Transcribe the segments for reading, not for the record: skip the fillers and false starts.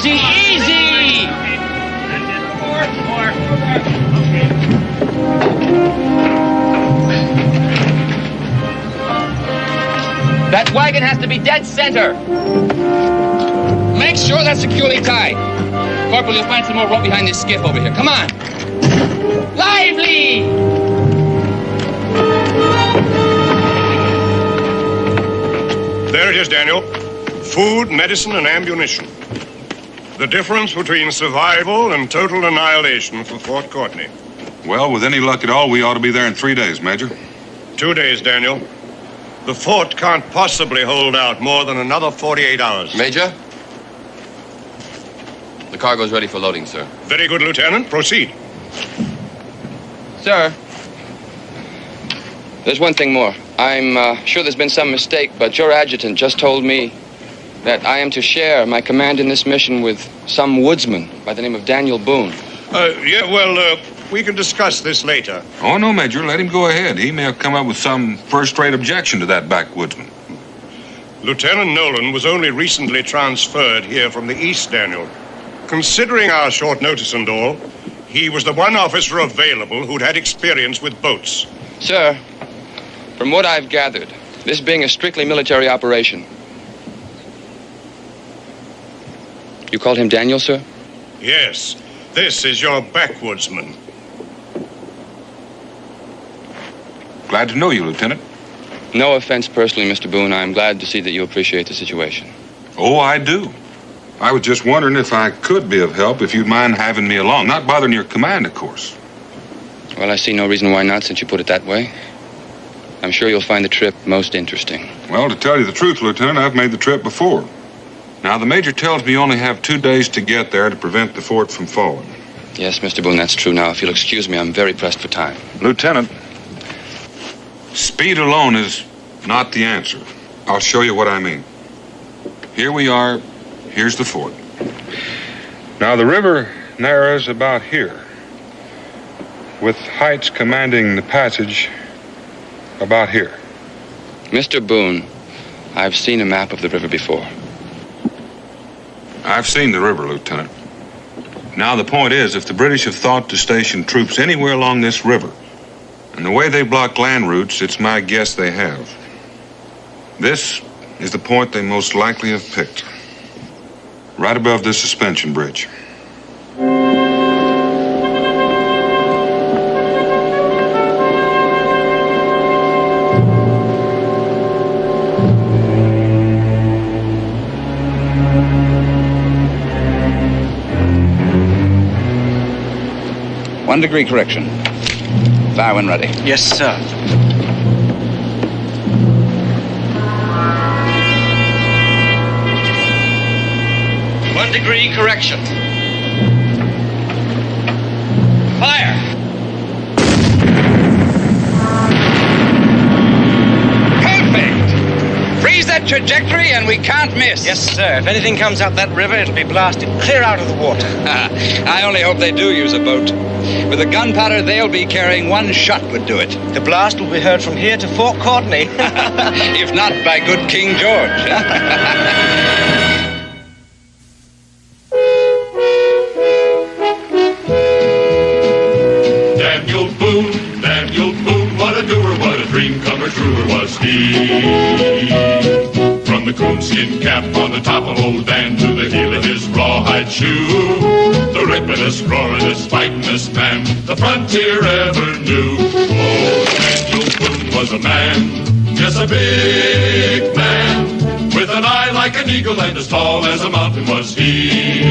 Easy, easy! That wagon has to be dead center. Make sure that's securely tied. Corporal, you'll find some more rope behind this skiff over here. Come on. Lively! There it is, Daniel. Food, medicine, and ammunition. The difference between survival and total annihilation for Fort Courtney. Well, with any luck at all, we ought to be there in 3 days, Major. 2 days, Daniel. The fort can't possibly hold out more than another 48 hours. Major? The cargo's ready for loading, sir. Very good, Lieutenant. Proceed. Sir, there's one thing more. I'm sure there's been some mistake, but your adjutant just told me that I am to share my command in this mission with some woodsman by the name of Daniel Boone. We can discuss this later. Oh, no, Major. Let him go ahead. He may have come up with some first-rate objection to that backwoodsman. Lieutenant Nolan was only recently transferred here from the east, Daniel. Considering our short notice and all, he was the one officer available who'd had experience with boats. Sir, from what I've gathered, this being a strictly military operation. You called him Daniel, sir? Yes. This is your backwoodsman. Glad to know you, Lieutenant. No offense personally, Mr. Boone. I'm glad to see that you appreciate the situation. Oh, I do. I was just wondering if I could be of help, if you'd mind having me along. Not bothering your command, of course. Well, I see no reason why not, since you put it that way. I'm sure you'll find the trip most interesting. Well, to tell you the truth, Lieutenant, I've made the trip before. Now, the Major tells me you only have 2 days to get there to prevent the fort from falling. Yes, Mr. Boone, that's true. Now, if you'll excuse me, I'm very pressed for time. Lieutenant, speed alone is not the answer. I'll show you what I mean. Here we are. Here's the fort. Now, the river narrows about here, with heights commanding the passage about here. Mr. Boone, I've seen a map of the river before. I've seen the river, Lieutenant. Now, the point is, if the British have thought to station troops anywhere along this river, and the way they block land routes, it's my guess they have. This is the point they most likely have picked. Right above this suspension bridge. One degree correction. Fire when ready. Yes, sir. 1 degree correction. Fire! Perfect! Freeze that trajectory and we can't miss. Yes, sir. If anything comes up that river, it'll be blasted clear out of the water. I only hope they do use a boat. With the gunpowder they'll be carrying, one shot would do it. The blast will be heard from here to Fort Courtney. If not, by good King George. Daniel Boone, what a doer, what a dream comer truer was he. From the coonskin cap on the top of old Dan to the heel of his rawhide shoe, the rippin'est, roaring'est, fighting'est man the frontier ever knew. Oh, Daniel Boone was a man, yes, a big man, with an eye like an eagle and as tall as a mountain was he.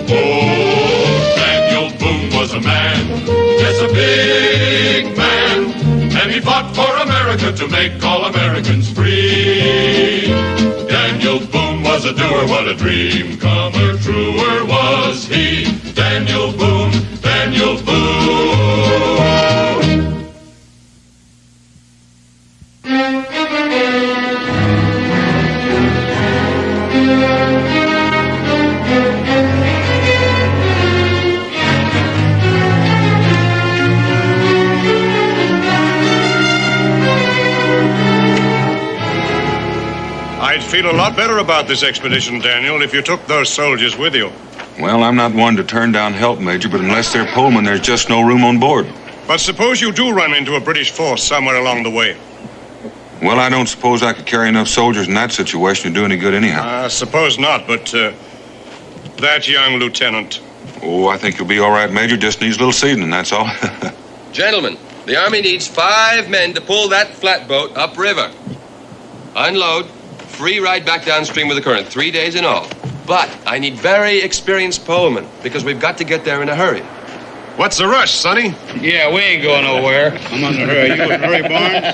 Oh, Daniel Boone was a man, yes, a big man, and he fought for America to make all Americans free. Daniel Boone was a doer, what a dream comer truer was he. Daniel Boone, Daniel Boone. I'd feel a lot better about this expedition, Daniel, if you took those soldiers with you. Well, I'm not one to turn down help, Major, but unless they're Pullman, there's just no room on board. But suppose you do run into a British force somewhere along the way. Well, I don't suppose I could carry enough soldiers in that situation to do any good anyhow. I suppose not, but that young lieutenant. Oh, I think you'll be all right, Major. Just needs a little seasoning, that's all. Gentlemen, the Army needs 5 men to pull that flatboat upriver. Unload, free ride back downstream with the current, 3 days in all. But I need very experienced polemen, because we've got to get there in a hurry. What's the rush, Sonny? Yeah, we ain't going nowhere. I'm on the hurry. You in a hurry, Barnes?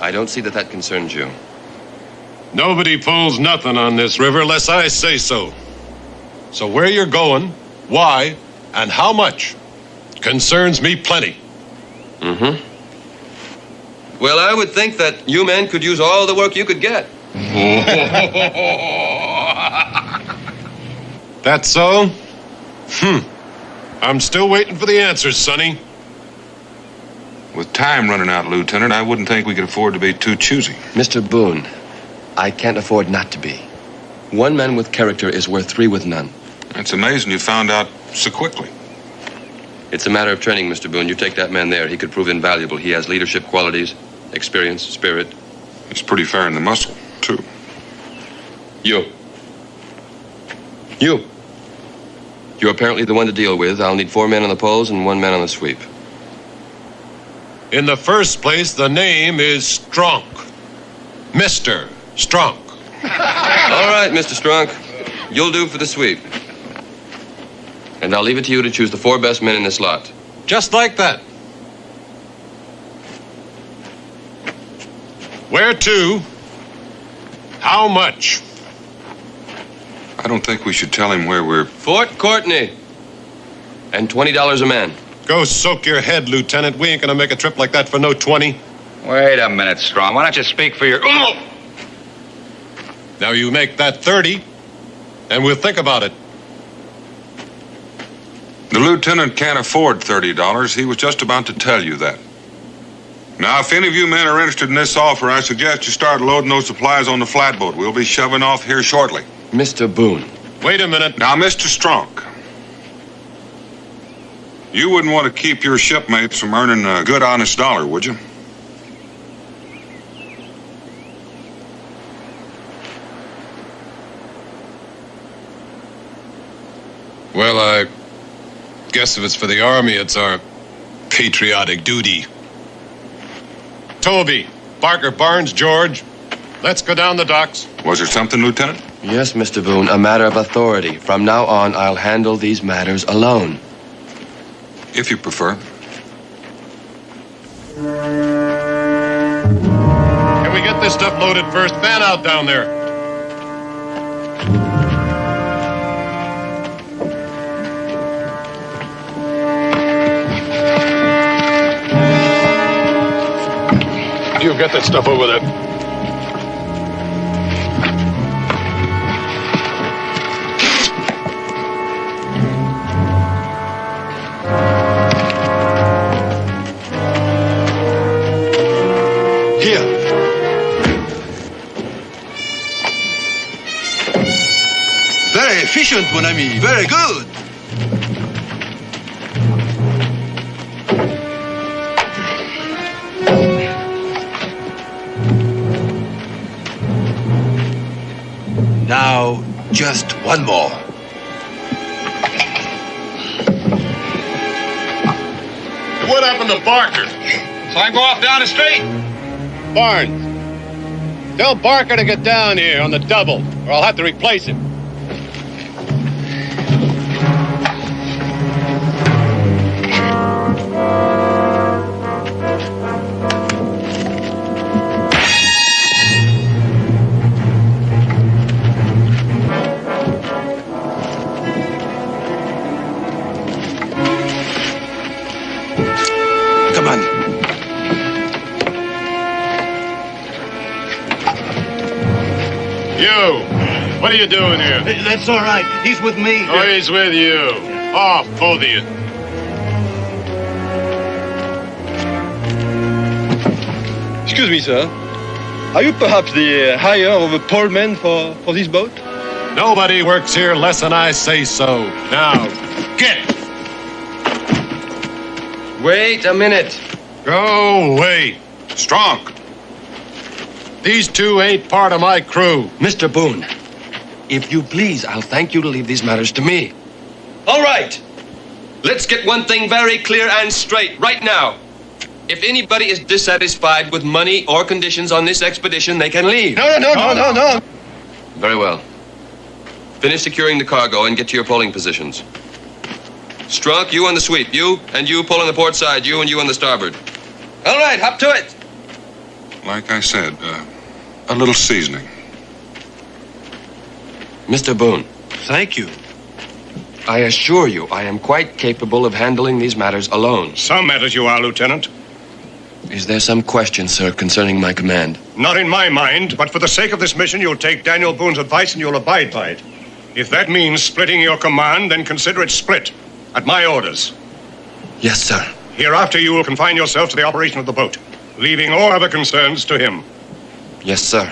I don't see that concerns you. Nobody pulls nothing on this river unless I say so. So where you're going, why, and how much concerns me plenty. Mm-hmm. Well, I would think that you men could use all the work you could get. That's so? I'm still waiting for the answers, Sonny. With time running out, Lieutenant, I wouldn't think we could afford to be too choosy. Mr. Boone, I can't afford not to be. 1 man with character is worth 3 with none. It's amazing you found out so quickly. It's a matter of training, Mr. Boone. You take that man there, he could prove invaluable. He has leadership qualities, experience, spirit. It's pretty fair in the muscle, too. You. You're apparently the one to deal with. I'll need 4 men on the poles and 1 man on the sweep. In the first place, the name is Strunk. Mr. Strunk. All right, Mr. Strunk. You'll do for the sweep. And I'll leave it to you to choose the 4 best men in this lot. Just like that. Where to? How much? I don't think we should tell him where we're... Fort Courtney. And $20 a man. Go soak your head, Lieutenant. We ain't gonna make a trip like that for no 20. Wait a minute, Strong. Why don't you speak for your... Now you make that 30, and we'll think about it. The lieutenant can't afford $30. He was just about to tell you that. Now, if any of you men are interested in this offer, I suggest you start loading those supplies on the flatboat. We'll be shoving off here shortly. Mr. Boone. Wait a minute. Now, Mr. Strunk, you wouldn't want to keep your shipmates from earning a good, honest dollar, would you? Well, I guess if it's for the Army, it's our patriotic duty. Toby, Barker, Barnes, George, let's go down the docks. Was there something, Lieutenant? Yes, Mr. Boone, a matter of authority. From now on, I'll handle these matters alone. If you prefer. Can we get this stuff loaded first? Fan out down there. You get that stuff over there. Here. Very efficient, mon ami. Very good. Now, just one more. What happened to Barker? So I go off down the street? Barnes. Tell Barker to get down here on the double, or I'll have to replace him. Come on. You, what are you doing here? That's all right. He's with me. Oh, he's with you. Off, both of you. Excuse me, sir. Are you perhaps the hire of a poleman for this boat? Nobody works here less than I say so. Now, get! Wait a minute. Go away. Strong! These two ain't part of my crew. Mr. Boone, if you please, I'll thank you to leave these matters to me. All right. Let's get one thing very clear and straight right now. If anybody is dissatisfied with money or conditions on this expedition, they can leave. No. Very well. Finish securing the cargo and get to your polling positions. Strunk, you on the sweep. You and you pull on the port side. You and you on the starboard. All right, hop to it. Like I said, a little seasoning. Mr. Boone, Thank you. I assure you I am quite capable of handling these matters alone. Some matters you are, Lieutenant. Is there some question, sir, concerning my command? Not in my mind, but for the sake of this mission, you'll take Daniel Boone's advice and you'll abide by it. If that means splitting your command, then consider it split. At my orders. Yes, sir. Hereafter, you will confine yourself to the operation of the boat, leaving all other concerns to him. Yes, sir.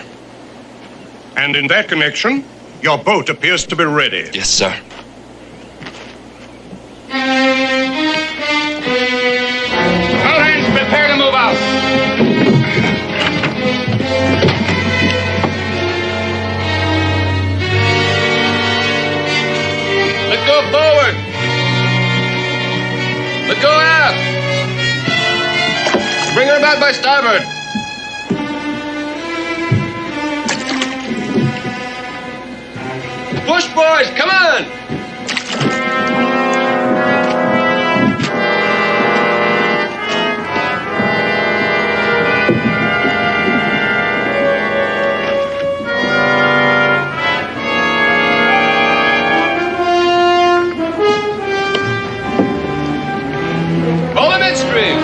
And in that connection, your boat appears to be ready. Yes, sir. All hands prepare to move out. Let's go forward. Let's go aft. Bring her back by starboard. Push, boys, come on! Pull the midstream!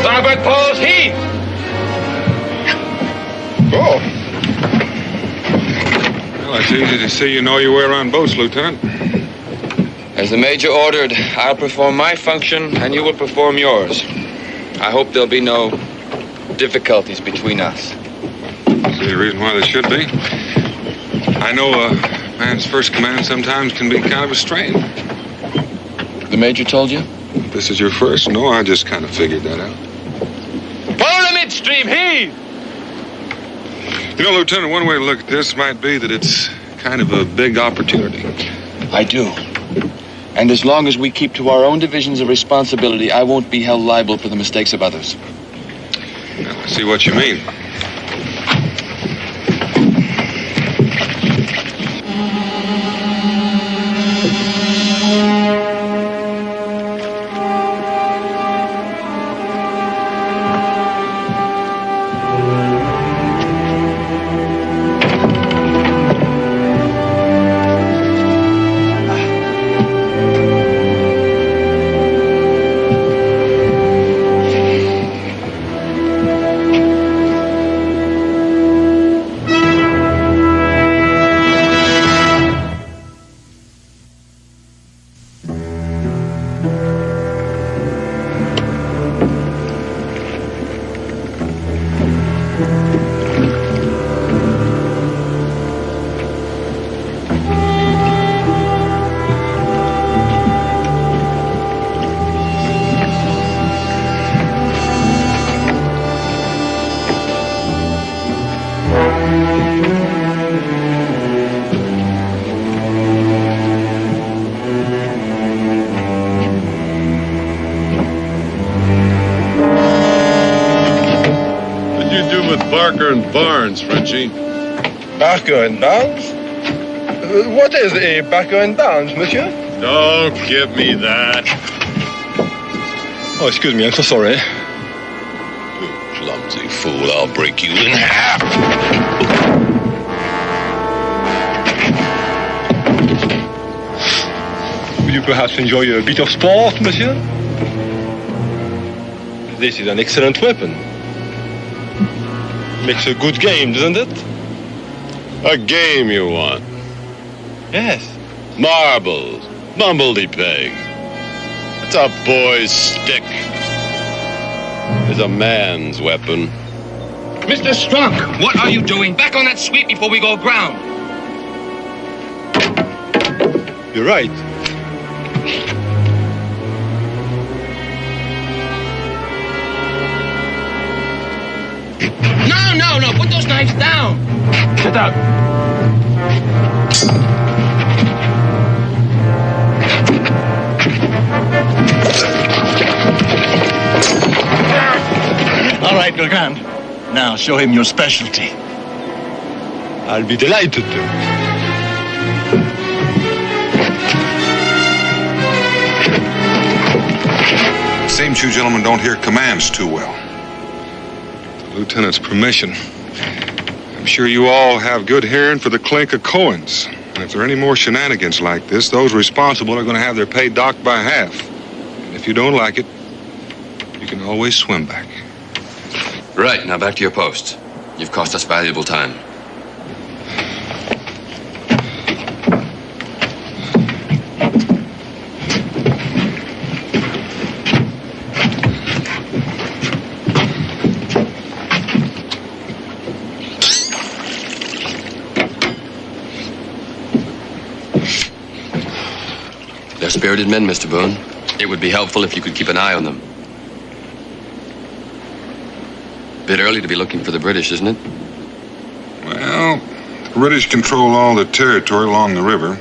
Starboard poles, heave! Oh. Well, it's easy to see you know your way around boats, Lieutenant. As the Major ordered, I'll perform my function and you will perform yours. I hope there'll be no difficulties between us. See a reason why there should be. I know a man's first command sometimes can be kind of a strain. The Major told you? This is your first? No, I just kind of figured that out. Pull the midstream, heave! You know, Lieutenant, one way to look at this might be that it's kind of a big opportunity. I do. And as long as we keep to our own divisions of responsibility, I won't be held liable for the mistakes of others. Now, I see what you mean. Barker and Barnes, Frenchie. Barker and Barnes? What is a Barker and Barnes, monsieur? Don't give me that. Oh, excuse me, I'm so sorry. You clumsy fool, I'll break you in half. Would you perhaps enjoy a bit of sport, monsieur? This is an excellent weapon. Makes a good game, doesn't it? A game you want? Yes. Marbles, bumbledy peg. It's a boy's stick. It's a man's weapon. Mr. Strunk, what are you doing? Back on that sweep before we go aground. You're right. No, put those knives down. Get out. All right, Legrand. Now show him your specialty. I'll be delighted to. Seems you gentlemen don't hear commands too well. With the lieutenant's permission, I'm sure you all have good hearing for the clink of coins. And if there are any more shenanigans like this, those responsible are going to have their pay docked by half. And if you don't like it, you can always swim back. Right, now back to your post. You've cost us valuable time. They're spirited men, Mr. Boone. It would be helpful if you could keep an eye on them. Bit early to be looking for the British, isn't it? Well, the British control all the territory along the river.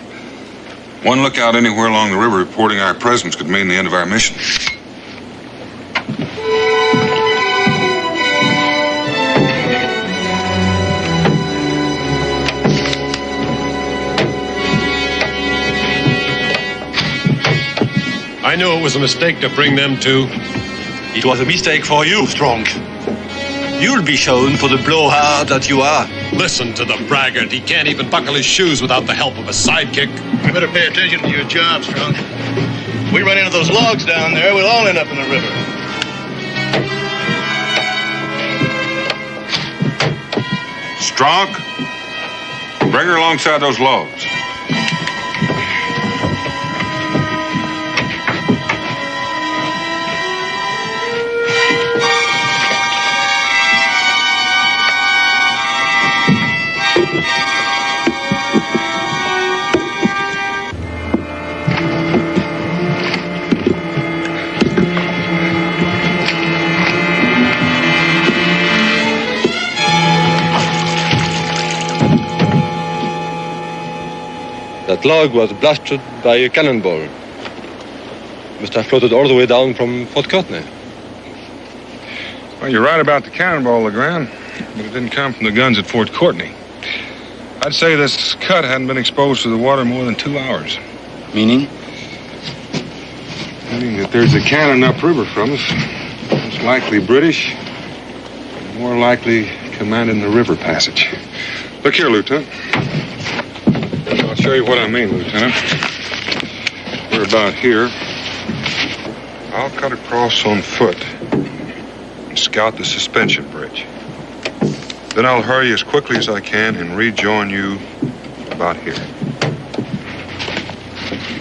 One lookout anywhere along the river reporting our presence could mean the end of our mission. I knew it was a mistake to bring them to. It was a mistake for you, Strong. You'll be shown for the blowhard that you are. Listen to the braggart. He can't even buckle his shoes without the help of a sidekick. You better pay attention to your job, Strong. We run into those logs down there, we'll all end up in the river. Strong, bring her alongside those logs. That log was blasted by a cannonball. Must have floated all the way down from Fort Courtney. Well, you're right about the cannonball, Legrand, but it didn't come from the guns at Fort Courtney. I'd say this cut hadn't been exposed to the water more than 2 hours. Meaning? Meaning that there's a cannon upriver from us. Most likely British, and more likely commanding the river passage. Look here, Lieutenant. I'll show you what I mean, Lieutenant. We're about here. I'll cut across on foot and scout the suspension bridge. Then I'll hurry as quickly as I can and rejoin you about here.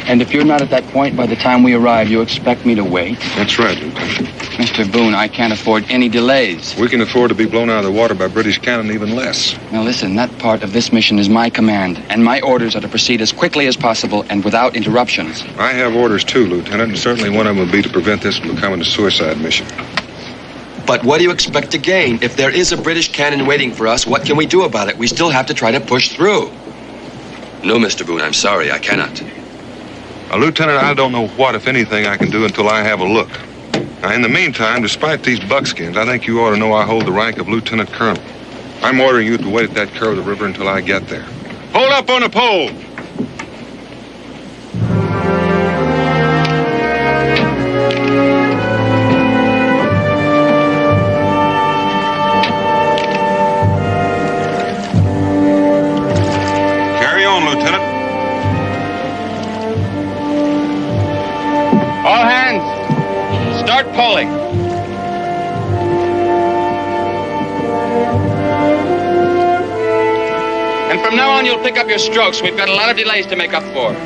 And if you're not at that point by the time we arrive, you expect me to wait? That's right, Lieutenant. Mr. Boone, I can't afford any delays. We can afford to be blown out of the water by British cannon even less. Now listen, that part of this mission is my command, and my orders are to proceed as quickly as possible and without interruptions. I have orders too, Lieutenant, and certainly one of them will be to prevent this from becoming a suicide mission. But what do you expect to gain? If there is a British cannon waiting for us, what can we do about it? We still have to try to push through. No, Mr. Boone, I'm sorry, I cannot. Now, Lieutenant, I don't know what, if anything, I can do until I have a look. Now, in the meantime, despite these buckskins, I think you ought to know I hold the rank of Lieutenant Colonel. I'm ordering you to wait at that curve of the river until I get there. Hold up on the pole! Carry on, Lieutenant. All hands, start pulling. And from now on, you'll pick up your strokes. We've got a lot of delays to make up for.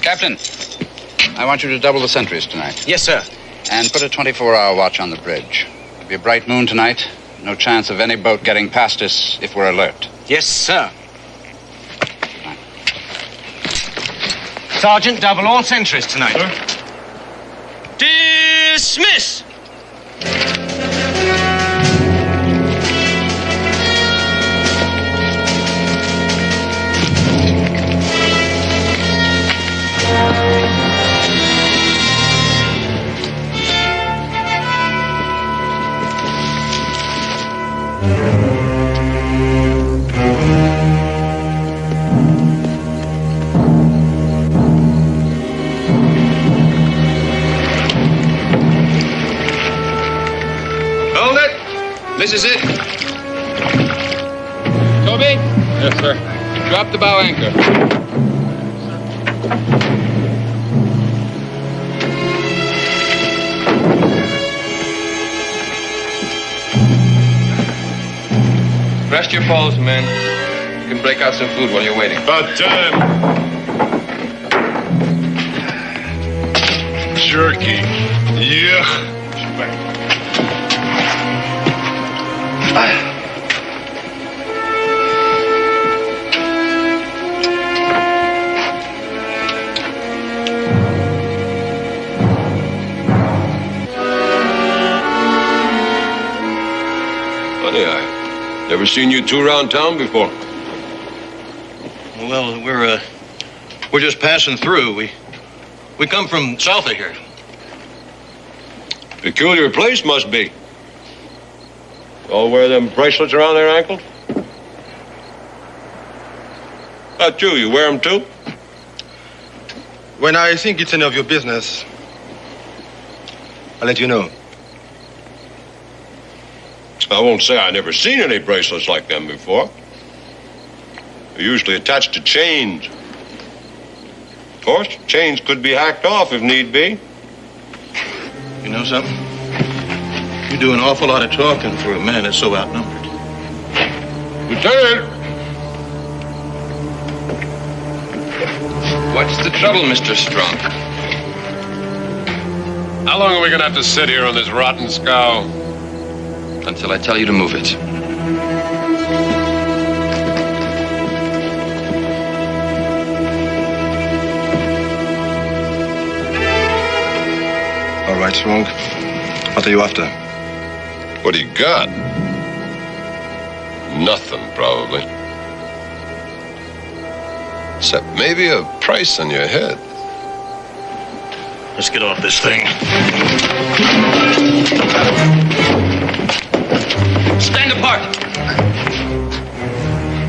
Captain, I want you to double the sentries tonight. Yes, sir. And put a 24-hour watch on the bridge. It'll be a bright moon tonight. No chance of any boat getting past us if we're alert. Yes, sir. Sergeant, double all sentries tonight. Dismiss! Hold it. This is it. Toby? Yes, sir. Drop the bow anchor. Rest your poles, men. You can break out some food while you're waiting. About time. Jerky. Yeah. Funny, I never seen you two around town before. Well, we're just passing through. We come from south of here. Peculiar place must be. All wear them bracelets around their ankles? About you, you wear them too? When I think it's any of your business, I'll let you know. I won't say I never seen any bracelets like them before. They're usually attached to chains. Of course, chains could be hacked off if need be. You know something? You do an awful lot of talking for a man that's so outnumbered. Lieutenant! What's the trouble, Mr. Strong? How long are we gonna have to sit here on this rotten scow? Until I tell you to move it. All right, Strong. What are you after? What do you got? Nothing, probably. Except maybe a price on your head. Let's get off this thing. Stand apart!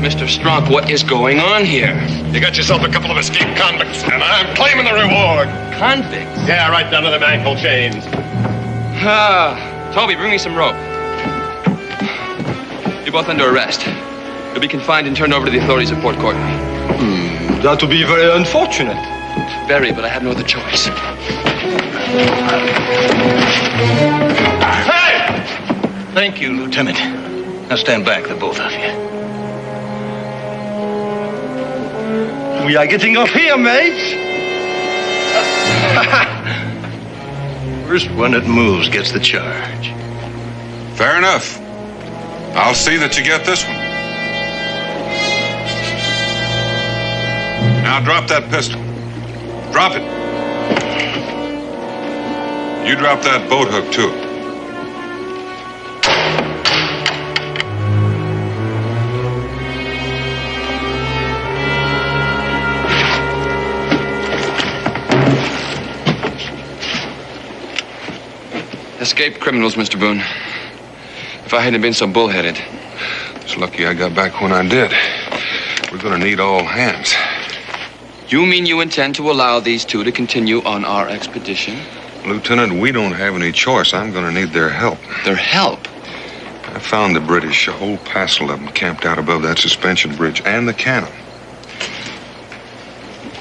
Mr. Strunk, what is going on here? You got yourself a couple of escaped convicts, and I'm claiming the reward. Convicts? Yeah, right down to them ankle chains. Toby, bring me some rope. You're both under arrest. You'll be confined and turned over to the authorities at Port Courtney. That would be very unfortunate. Very, but I have no other choice. Hey! Thank you, Lieutenant. Now stand back, the both of you. We are getting off here, mates. First one that moves gets the charge. Fair enough. I'll see that you get this one. Now drop that pistol. Drop it. You drop that boat hook, too. Escaped criminals, Mr. Boone. If I hadn't been so bullheaded. It's lucky I got back when I did. We're gonna need all hands. You mean you intend to allow these two to continue on our expedition? Lieutenant, we don't have any choice. I'm gonna need their help. Their help? I found the British, a whole passel of them camped out above that suspension bridge and the cannon.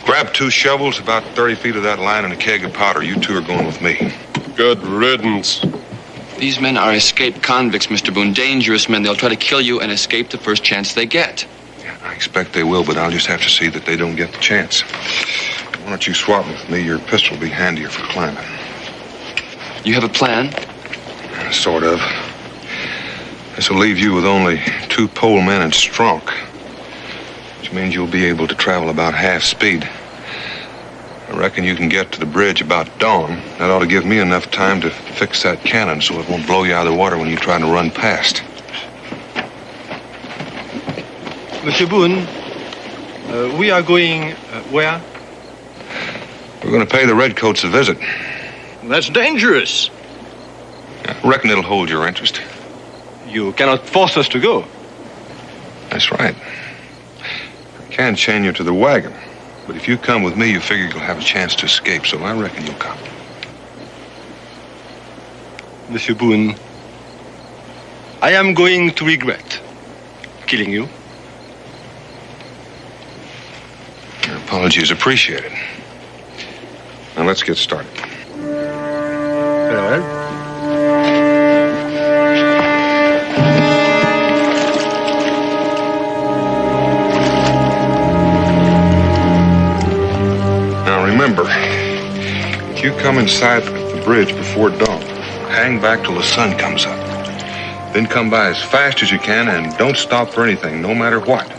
Grab 2 shovels, about 30 feet of that line, and a keg of powder. You two are going with me. Good riddance. These men are escaped convicts, Mr. Boone. Dangerous men. They'll try to kill you and escape the first chance they get. Yeah, I expect they will, but I'll just have to see that they don't get the chance. Why don't you swap with me? Your pistol will be handier for climbing. You have a plan? Sort of. This will leave you with only 2 pole men and Strunk, which means you'll be able to travel about half speed. I reckon you can get to the bridge about dawn. That ought to give me enough time to fix that cannon so it won't blow you out of the water when you try to run past. Monsieur Boone, we are going where? We're going to pay the Redcoats a visit. That's dangerous. I reckon it'll hold your interest. You cannot force us to go. That's right. I can chain you to the wagon. But if you come with me, you figure you'll have a chance to escape, so I reckon you'll come. Monsieur Boone, I am going to regret killing you. Your apology is appreciated. Now let's get started. Very well. Remember, if you come inside the bridge before dawn, hang back till the sun comes up. Then come by as fast as you can and don't stop for anything, no matter what.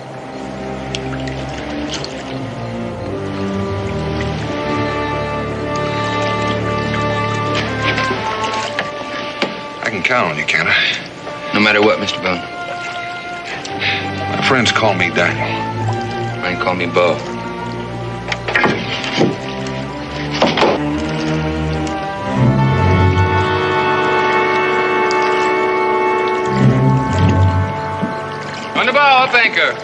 I can count on you, can't I? No matter what, Mr. Boone. My friends call me Daniel. Mine call me Bo. On the bow, up anchor.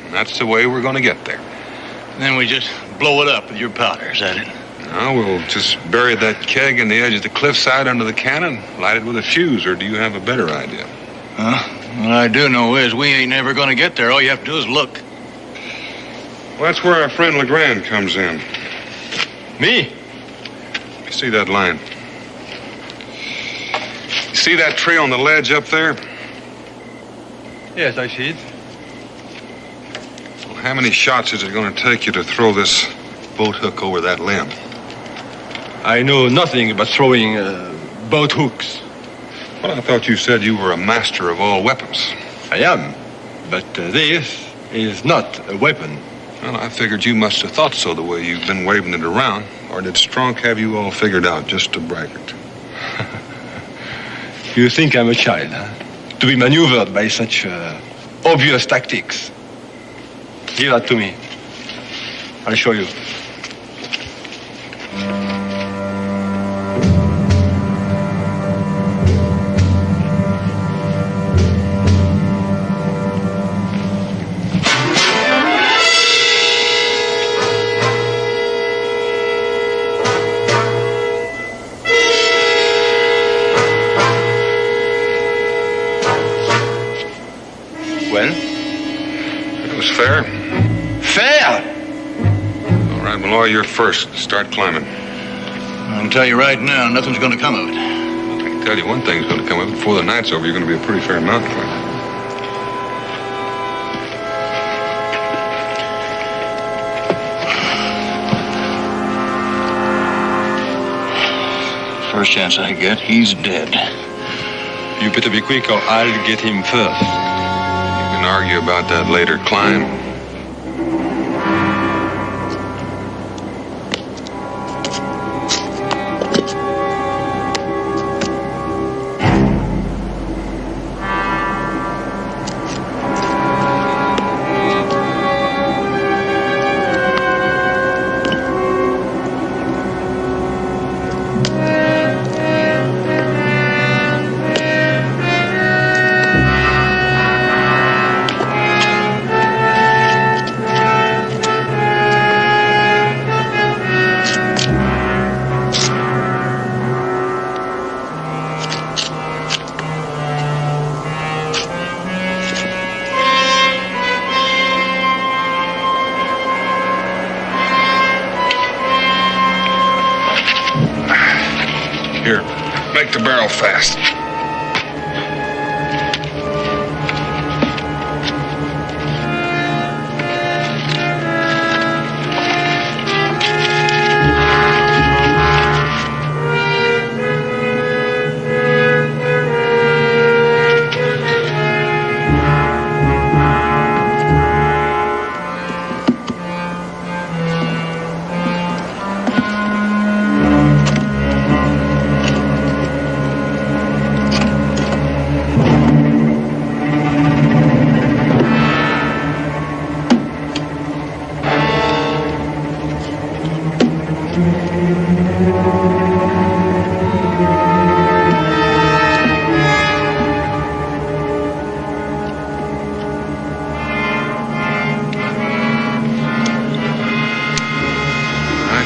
That's the way we're going to get there. Then we just blow it up with your powder, is that it? No, we'll just bury that keg in the edge of the cliffside under the cannon, light it with a fuse, or do you have a better idea? What I do know is we ain't never going to get there. All you have to do is look. Well, that's where our friend Legrand comes in. Me? You see that line? You see that tree on the ledge up there? Yes, I see it. How many shots is it going to take you to throw this boat hook over that limb? I know nothing about throwing boat hooks. Well, I thought you said you were a master of all weapons. I am, but this is not a weapon. Well, I figured you must have thought so the way you've been waving it around. Or did Strunk have you all figured out just to braggart? You think I'm a child, huh? To be maneuvered by such obvious tactics. Give that to me. I'll show you. Well? It was fair. Fair? All right, Malloy, you're first. Start climbing. I can tell you right now, nothing's going to come of it. I can tell you one thing's going to come of it. Before the night's over, you're going to be a pretty fair mountain climber. First chance I get, he's dead. You better be quick or I'll get him first. You can argue about that later. Climb. Here, make the barrel fast.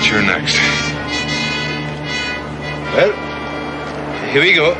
You're next. Well, here we go.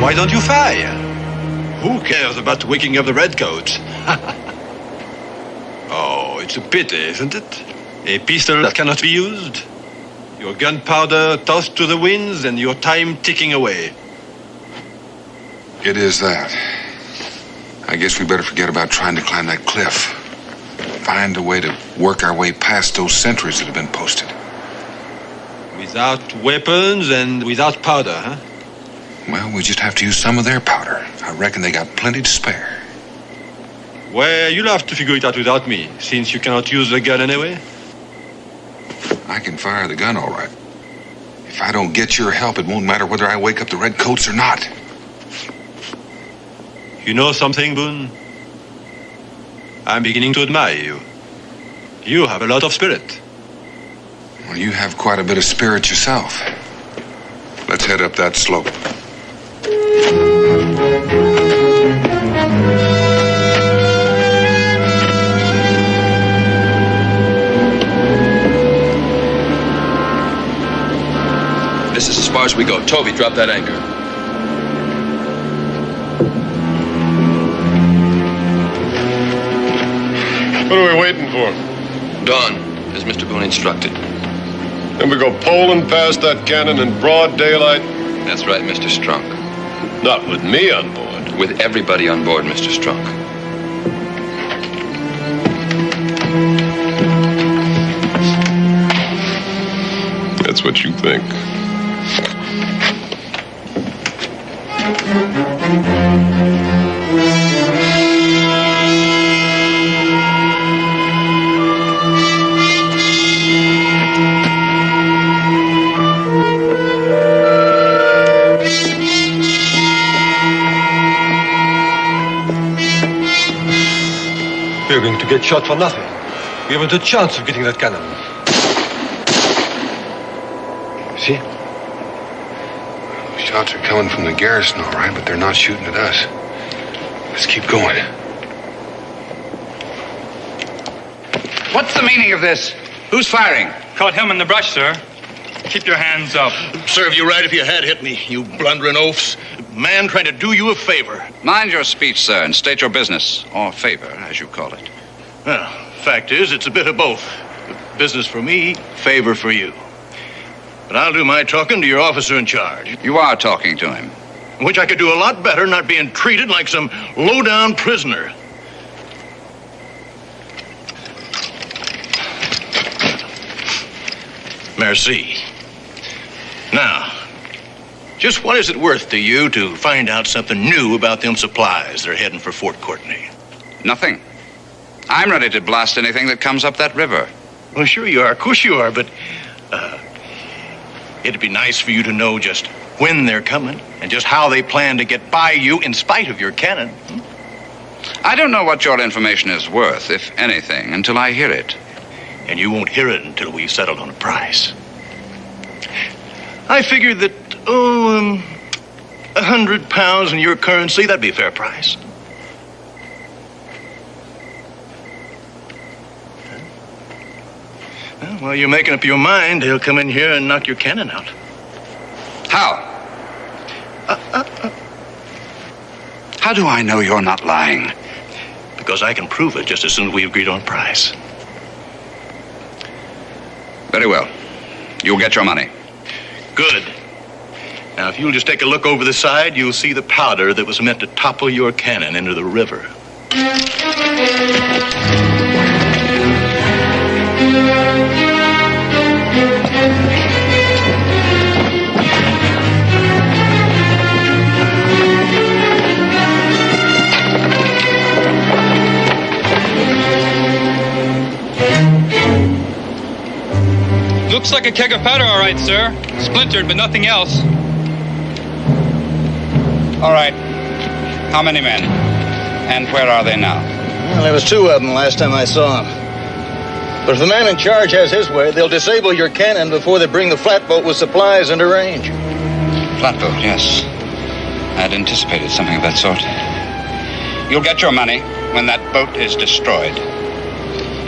Why don't you fire? Who cares about waking up the redcoats? Oh, it's a pity, isn't it? A pistol that cannot be used. Your gunpowder tossed to the winds and your time ticking away. It is that. I guess we better forget about trying to climb that cliff. Find a way to work our way past those sentries that have been posted. Without weapons and without powder, huh? Well, we just have to use some of their powder. I reckon they got plenty to spare. Well, you'll have to figure it out without me, since you cannot use the gun anyway. I can fire the gun all right. If I don't get your help, it won't matter whether I wake up the redcoats or not. You know something, Boone? I'm beginning to admire you. You have a lot of spirit. Well, you have quite a bit of spirit yourself. Let's head up that slope. This is as far as we go. Toby, drop that anchor. What are we waiting for? Dawn, as Mr. Boone instructed. Then we go poling past that cannon in broad daylight? That's right, Mr. Strunk. Not with me on board. With everybody on board, Mr. Strunk. That's what you think. We're going to get shot for nothing. We haven't a chance of getting that cannon. See? Shots are coming from the garrison, all right, but they're not shooting at us. Let's keep going. What's the meaning of this? Who's firing? Caught him in the brush, sir. Keep your hands up. Serve you right if you had hit me, you blundering oafs. Man trying to do you a favor. Mind your speech, sir, and state your business, or favor, as you call it. Well, fact is, it's a bit of both. Business for me, favor for you. But I'll do my talking to your officer in charge. You are talking to him. Which I could do a lot better not being treated like some low-down prisoner. Merci. Now, just what is it worth to you to find out something new about them supplies they're heading for Fort Courtney? Nothing. I'm ready to blast anything that comes up that river. Well, sure you are. Of course you are, but it'd be nice for you to know just when they're coming and just how they plan to get by you in spite of your cannon. I don't know what your information is worth, if anything, until I hear it. And you won't hear it until we've settled on a price. I figured that, £100 in your currency, that'd be a fair price. Well, while you're making up your mind, he'll come in here and knock your cannon out. How? How do I know you're not lying? Because I can prove it just as soon as we agreed on price. Very well. You'll get your money. Good. Now, if you'll just take a look over the side, you'll see the powder that was meant to topple your cannon into the river. Looks like a keg of powder, all right, sir. Splintered, but nothing else. All right. How many men? And where are they now? Well, there was 2 of them last time I saw them. But if the man in charge has his way, they'll disable your cannon before they bring the flatboat with supplies into range. Flatboat, yes. I'd anticipated something of that sort. You'll get your money when that boat is destroyed.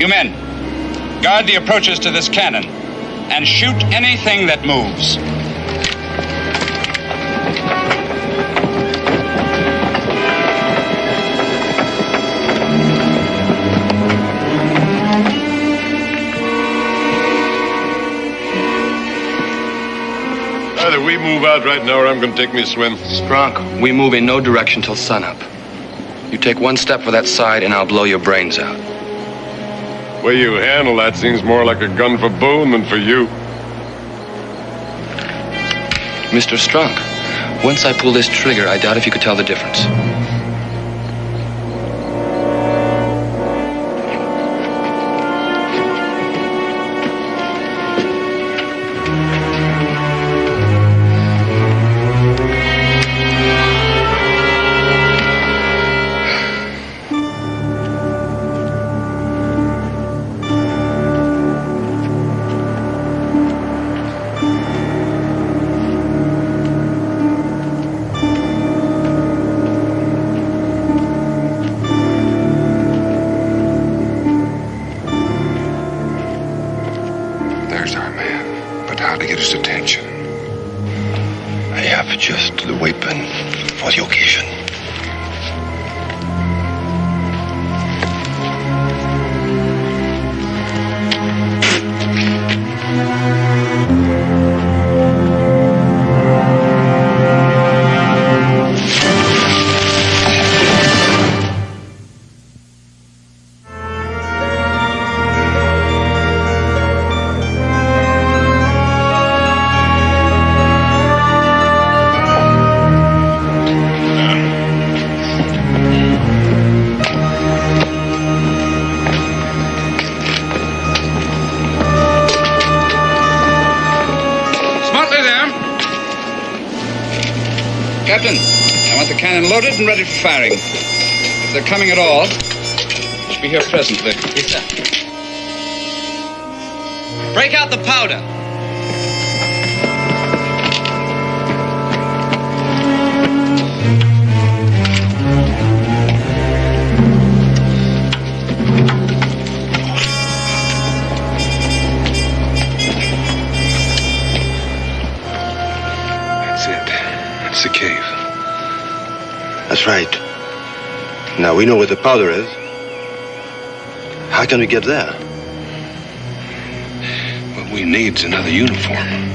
You men, guard the approaches to this cannon and shoot anything that moves. Either we move out right now or I'm going to take me a swim. Strunk, we move in no direction till sunup. You take one step for that side and I'll blow your brains out. The way you handle that seems more like a gun for Boone than for you. Mr. Strunk, once I pull this trigger, I doubt if you could tell the difference. There's our man. But how to get his attention? I have just the weapon for the occasion. Captain, I want the cannon loaded and ready for firing. If they're coming at all, you should be here presently. Yes, sir. Break out the powder. That's it. That's the cave. That's right. Now we know where the powder is. How can we get there? What we need's another uniform.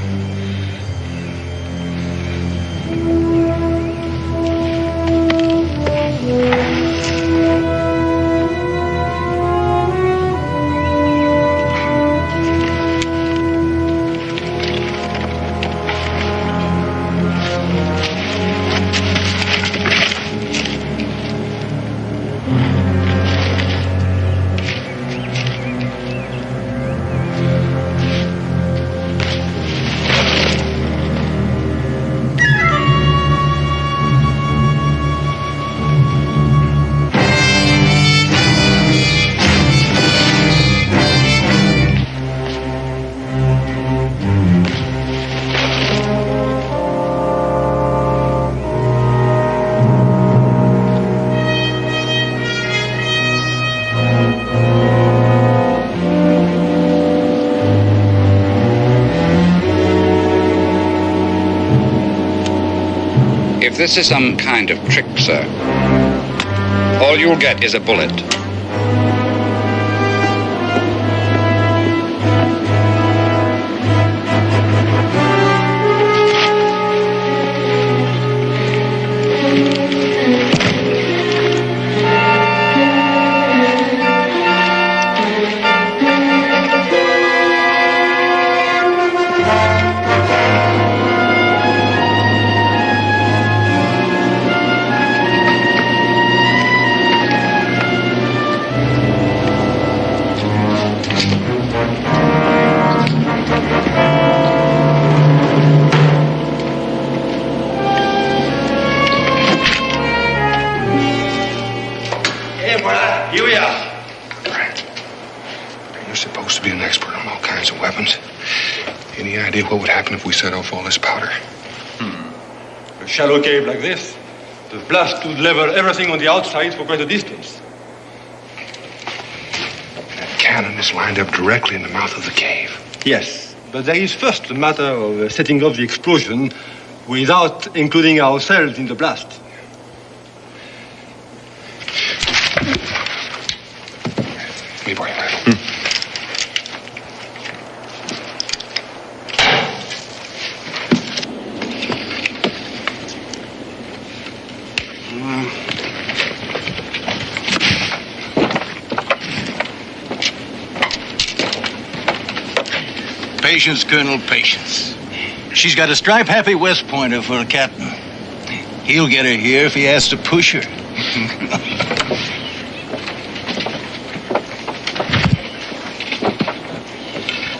If this is some kind of trick, sir, all you'll get is a bullet. Here we are. Brent, you're supposed to be an expert on all kinds of weapons. Any idea what would happen if we set off all this powder? A shallow cave like this, the blast would level everything on the outside for quite a distance. That cannon is lined up directly in the mouth of the cave. Yes, but there is first the matter of setting off the explosion without including ourselves in the blast. Me boy, rifle. Patience, Colonel, patience. She's got a stripe-happy West Pointer for a captain. He'll get her here if he has to push her.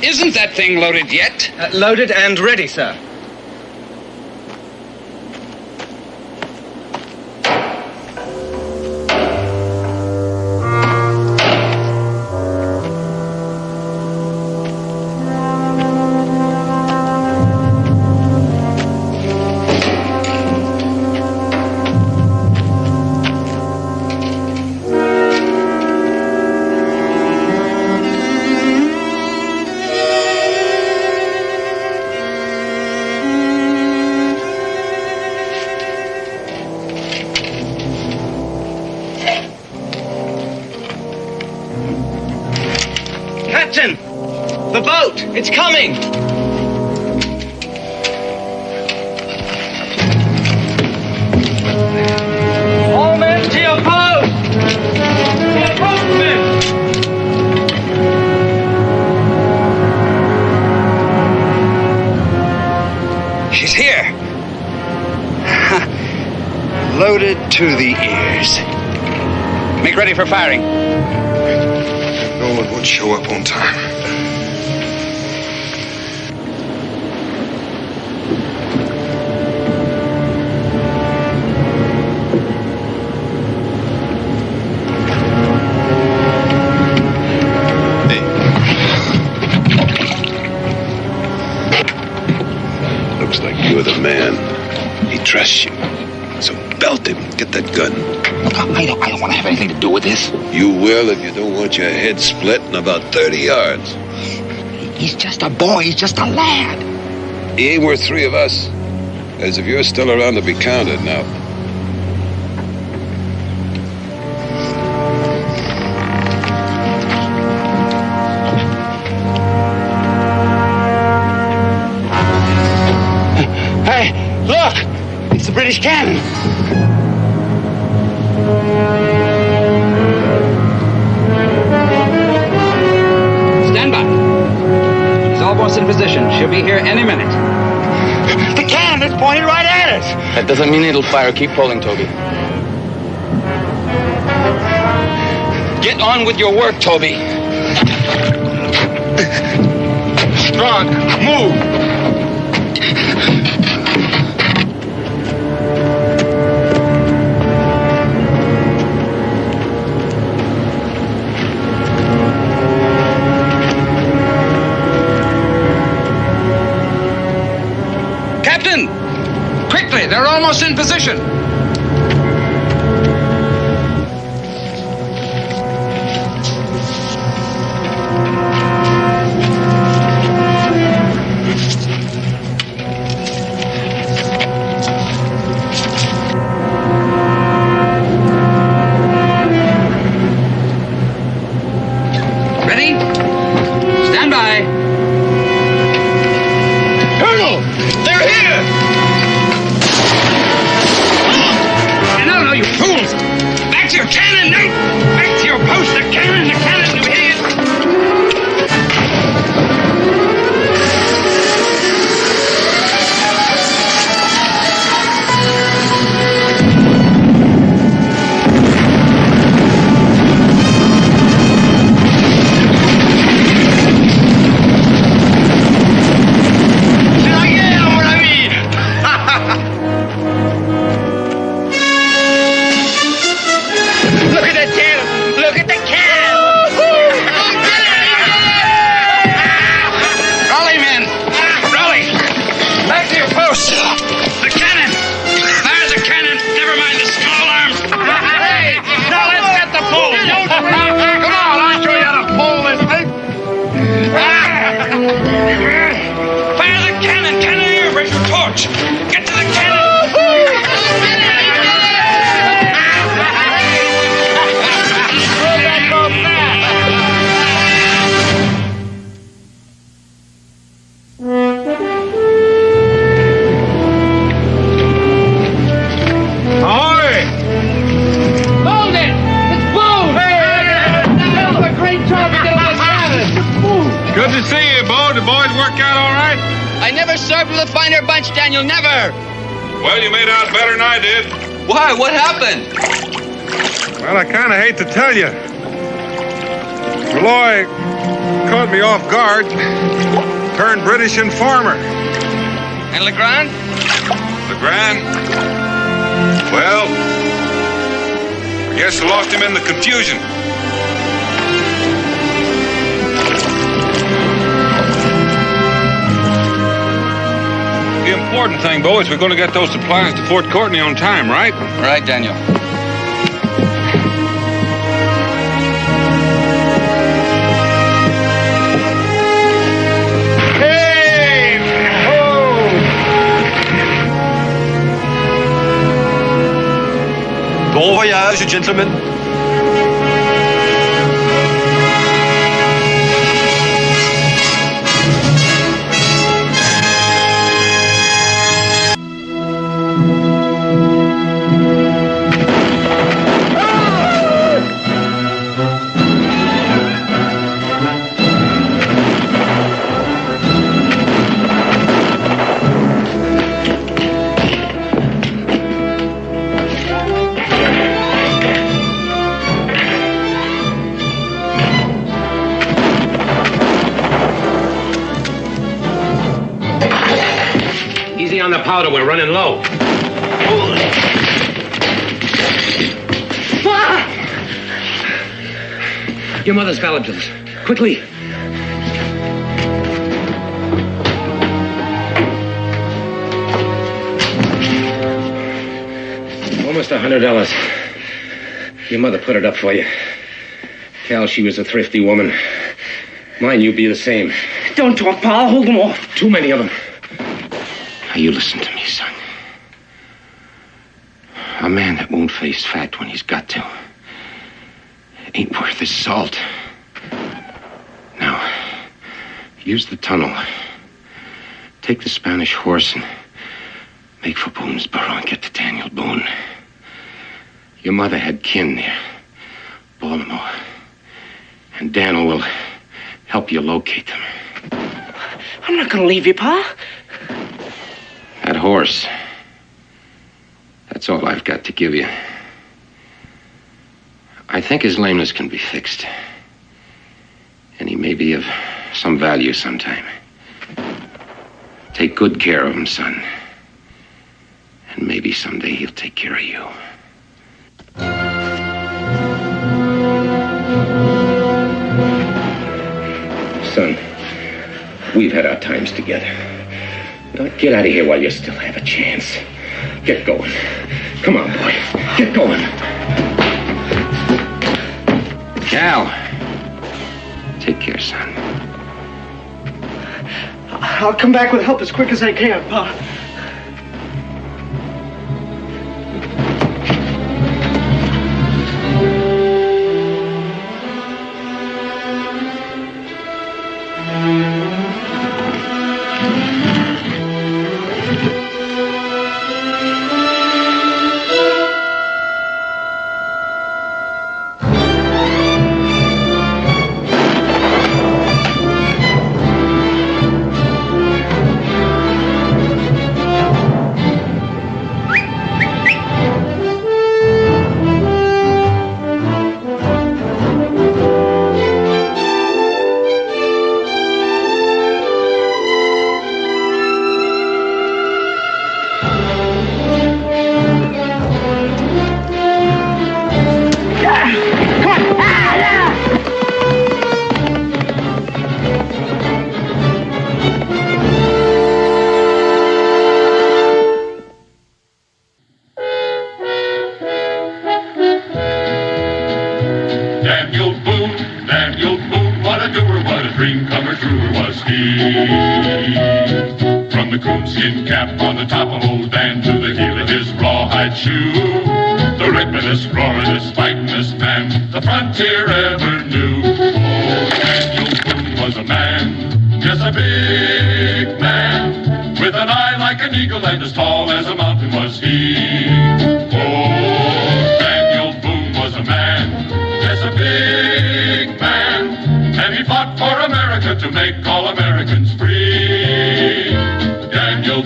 Isn't that thing loaded yet? Loaded and ready, sir. Captain! The boat! It's coming! All men to your post! To your post, men! She's here. Loaded to the ears. Make ready for firing. No one would show up on time. Looks like you're the man. He trusts you. So belt him. Get that gun. I don't want to have anything to do with this. You will if you don't want your head split in about 30 yards. He's just a boy. He's just a lad. He ain't worth 3 of us. As if you're still around to be counted now. Hey, look! It's the British cannon. Stand by. He's almost in position. She'll be here any minute. The cannon is pointed right at us. That doesn't mean it'll fire. Keep pulling, Toby. Get on with your work, Toby. Strong, move! Captain! Quickly, they're almost in position. a finer bunch, Daniel, never! Well, you made out better than I did. Why? What happened? Well, I kind of hate to tell you. Malloy caught me off guard. Turned British informer. And Legrand? Legrand? Well, I guess I lost him in the confusion. The important thing, Bo, is we're going to get those supplies to Fort Courtney on time, right? Right, Daniel. Hey! Ho! Bon voyage, gentlemen. Easy on the powder, we're running low. Your mother's valuables. Quickly. Almost $100. Your mother put it up for you. Cal, she was a thrifty woman. Mine, you'd be the same. Don't talk, Pa. I'll hold them off. Too many of them. Now, you listen to me, son. A man that won't face fact when he's got to ain't worth his salt. Now, use the tunnel. Take the Spanish horse and make for Boone's burrow and get to Daniel Boone. Your mother had kin there, Baltimore. And Daniel will help you locate them. I'm not going to leave you, Pa. That horse. That's all I've got to give you. I think his lameness can be fixed. And he may be of some value sometime. Take good care of him, son. And maybe someday he'll take care of you. Son, we've had our times together. Now get out of here while you still have a chance. Get going. Come on, boy. Get going. Cal. Take care, son. I'll come back with help as quick as I can, Pa. Daniel Boone, what a doer, what a dream comer truer was he. From the coonskin cap on the top of old Dan to the heel of his rawhide shoe, the ripin'est, roarin'est, fightin'est man the frontier ever knew. Oh, Daniel Boone was a man, yes, a big man, with an eye like an eagle and as tall as a mountain was he. Oh, Daniel Boone was a man, yes, a big man, and he fought for America to make all Americans free. Daniel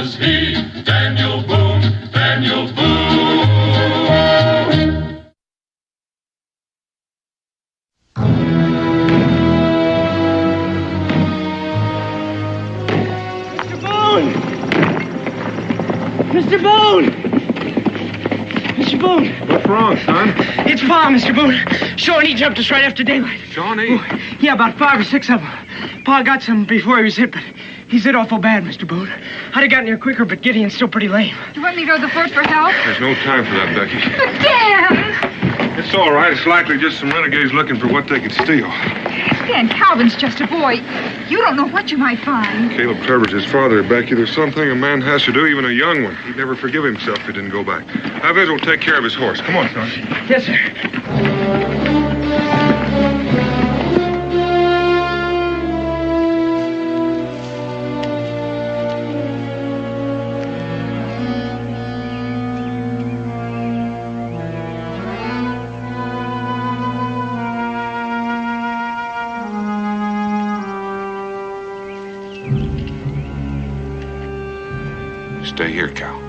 was he, Daniel Boone, Daniel Boone. Mr. Boone! Mr. Boone! What's wrong, son? It's Pa, Mr. Boone. Shawnee jumped us right after daylight. Shawnee? Yeah, about 5 or 6 of them. Pa got some before he was hit, but he's hit awful bad, Mr. Boone. I'd have gotten here quicker, but Gideon's still pretty lame. Do you want me to go to the fort for help? There's no time for that, Becky. But, Dad! It's all right. It's likely just some renegades looking for what they can steal. Dan Calvin's just a boy. You don't know what you might find. Caleb Trevor's his father, Becky. There's something a man has to do, even a young one. He'd never forgive himself if he didn't go back. Chavez will take care of his horse. Come on, son. Yes, sir. Stay here, Cal.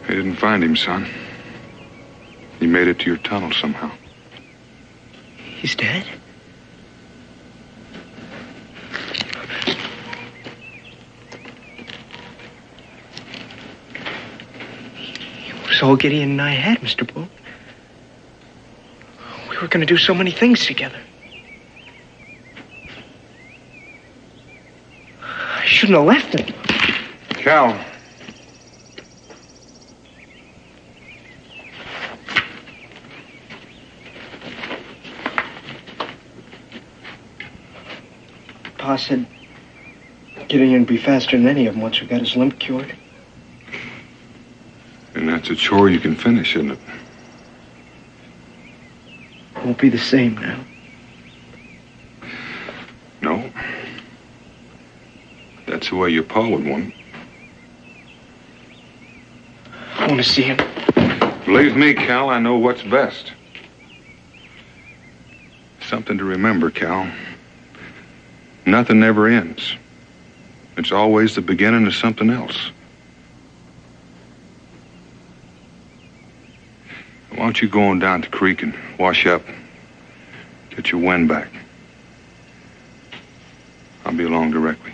They didn't find him, son. He made it to your tunnel somehow. He's dead? It was all Gideon and I had, Mr. Boone. We were going to do so many things together. I shouldn't have left him. Cal. Pa said Gideon would be faster than any of them once we got his limp cured. And that's a chore you can finish, isn't it? It won't be the same now. No. That's the way your pa would want it. I want to see him. Believe me, Cal, I know what's best. Something to remember, Cal. Nothing ever ends. It's always the beginning of something else. Why don't you go on down to the creek and wash up, get your wind back. I'll be along directly.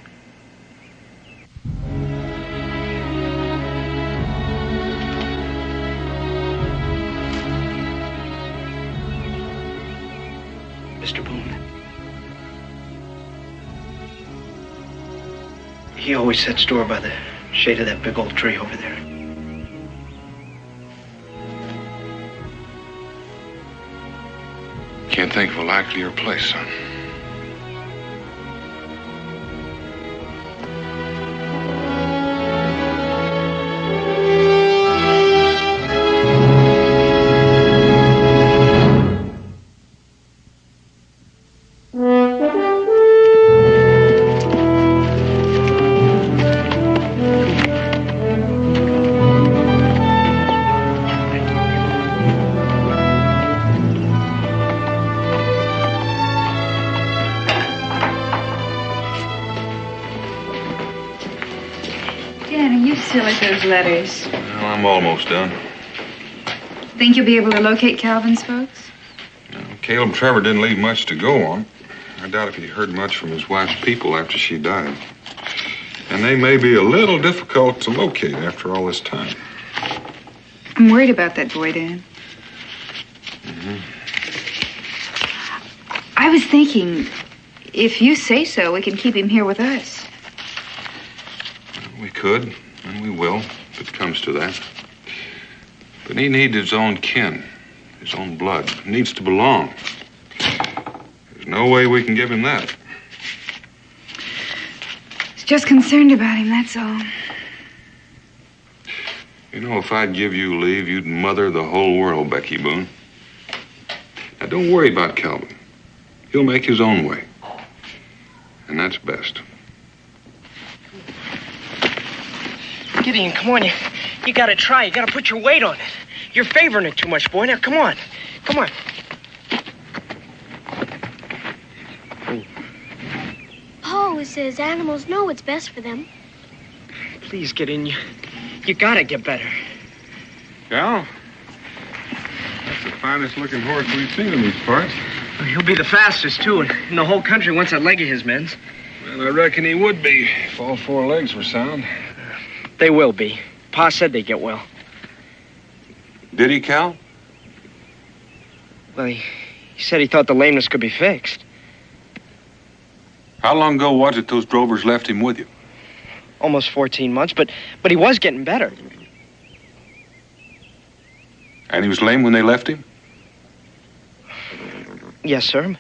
Mr. Boone. He always set store by the shade of that big old tree over there. Can't think of a likelier place, son. those letters. Well, I'm almost done. Think you'll be able to locate Calvin's folks? Caleb Trevor didn't leave much to go on. I doubt if he heard much from his wife's people after she died. And they may be a little difficult to locate after all this time. I'm worried about that boy, Dan. I was thinking, if you say so, we can keep him here with us. We could, and we will, if it comes to that. But he needs his own kin, his own blood. He needs to belong. There's no way we can give him that. Just concerned about him, that's all. You know, if I'd give you leave, you'd mother the whole world, Becky Boone. Now, don't worry about Calvin. He'll make his own way. And that's best. Gideon, come on. You gotta try. You gotta put your weight on it. You're favoring it too much, boy. Now, come on. Come on. Pa always says animals know what's best for them. Please, Gideon. You gotta get better. Cal? That's the finest looking horse we've seen in these parts. He'll be the fastest, too, in the whole country once that leg of his mends. Well, I reckon he would be if all four legs were sound. They will be. Pa said they'd get well. Did he, Cal? Well, he said he thought the lameness could be fixed. How long ago was it those drovers left him with you? Almost 14 months, but he was getting better. And he was lame when they left him? Yes, sir.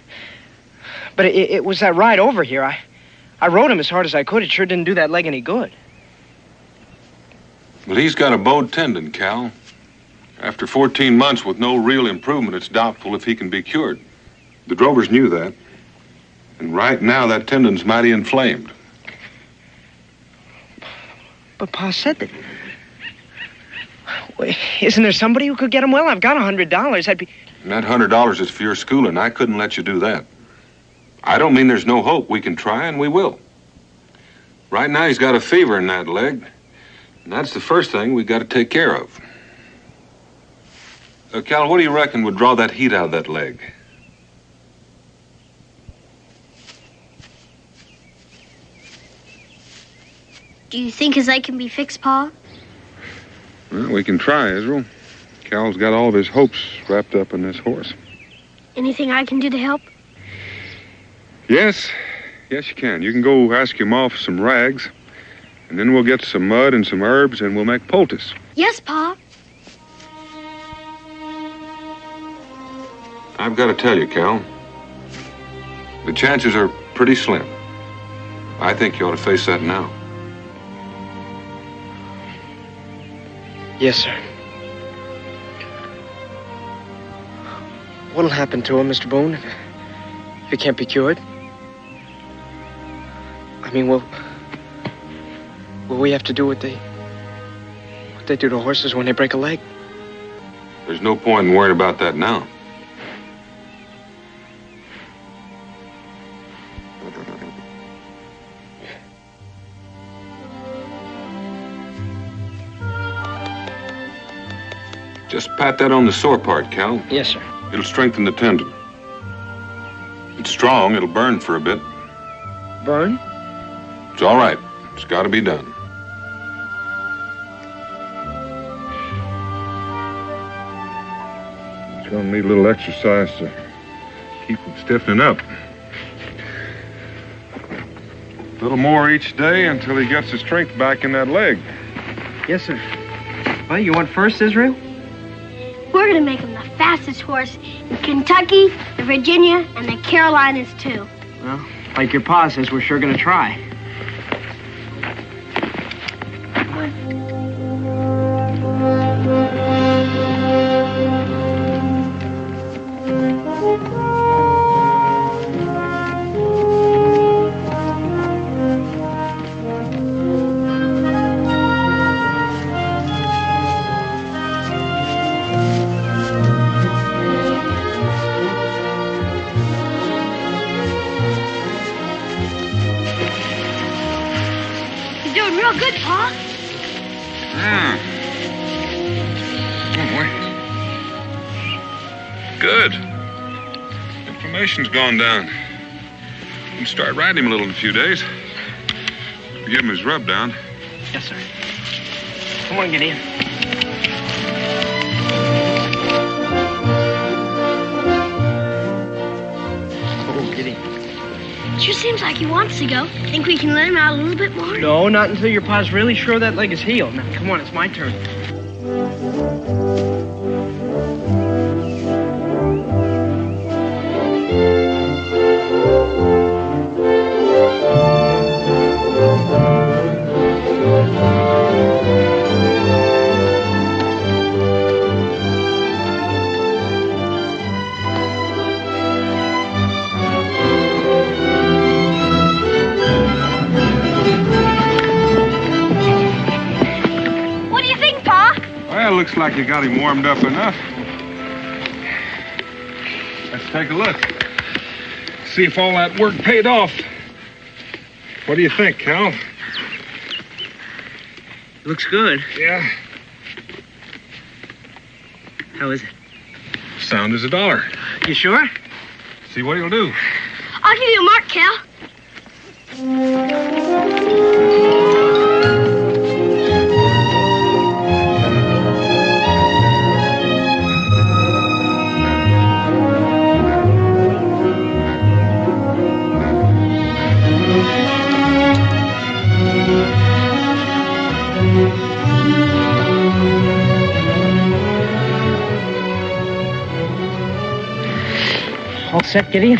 But it was that ride over here. I rode him as hard as I could. It sure didn't do that leg any good. Well, he's got a bowed tendon, Cal. After 14 months with no real improvement, it's doubtful if he can be cured. The drovers knew that. And right now, that tendon's mighty inflamed. But Pa said that... Wait, isn't there somebody who could get him well? I've got $100. I'd be... And that $100 is for your schooling. I couldn't let you do that. I don't mean there's no hope. We can try, and we will. Right now, he's got a fever in that leg. And that's the first thing we've got to take care of. Cal, what do you reckon would draw that heat out of that leg? Do you think his leg can be fixed, Pa? Well, we can try, Israel. Cal's got all of his hopes wrapped up in this horse. Anything I can do to help? Yes. Yes, you can. You can go ask your ma for some rags, and then we'll get some mud and some herbs, and we'll make poultice. Yes, Pa. I've got to tell you, Cal, the chances are pretty slim. I think you ought to face that now. Yes, sir. What'll happen to him, Mr. Boone, if he can't be cured? I mean, will we have to do what they do to horses when they break a leg? There's no point in worrying about that now. Just pat that on the sore part, Cal. Yes, sir. It'll strengthen the tendon. It's strong. It'll burn for a bit. Burn? It's all right. It's got to be done. It's going to need a little exercise to keep him stiffening up. A little more each day until he gets his strength back in that leg. Yes, sir. Well, you want first, Israel? We're gonna make him the fastest horse in Kentucky, the Virginia, and the Carolinas, too. Well, like your pa says, we're sure gonna try. good. Inflammation's gone down. You can start riding him a little in a few days. Give him his rub down. Yes, sir. Come on, Gideon. Oh, Gideon. Sure seems like he wants to go. Think we can let him out a little bit more? No, not until your pa's really sure that leg is healed. Now, come on, it's my turn. Well, looks like you got him warmed up enough. Let's take a look. See if all that work paid off. What do you think, Cal? Looks good. Yeah. How is it? Sound as a dollar. You sure? See what he'll do. I'll give you a mark, Cal. All set, Gideon?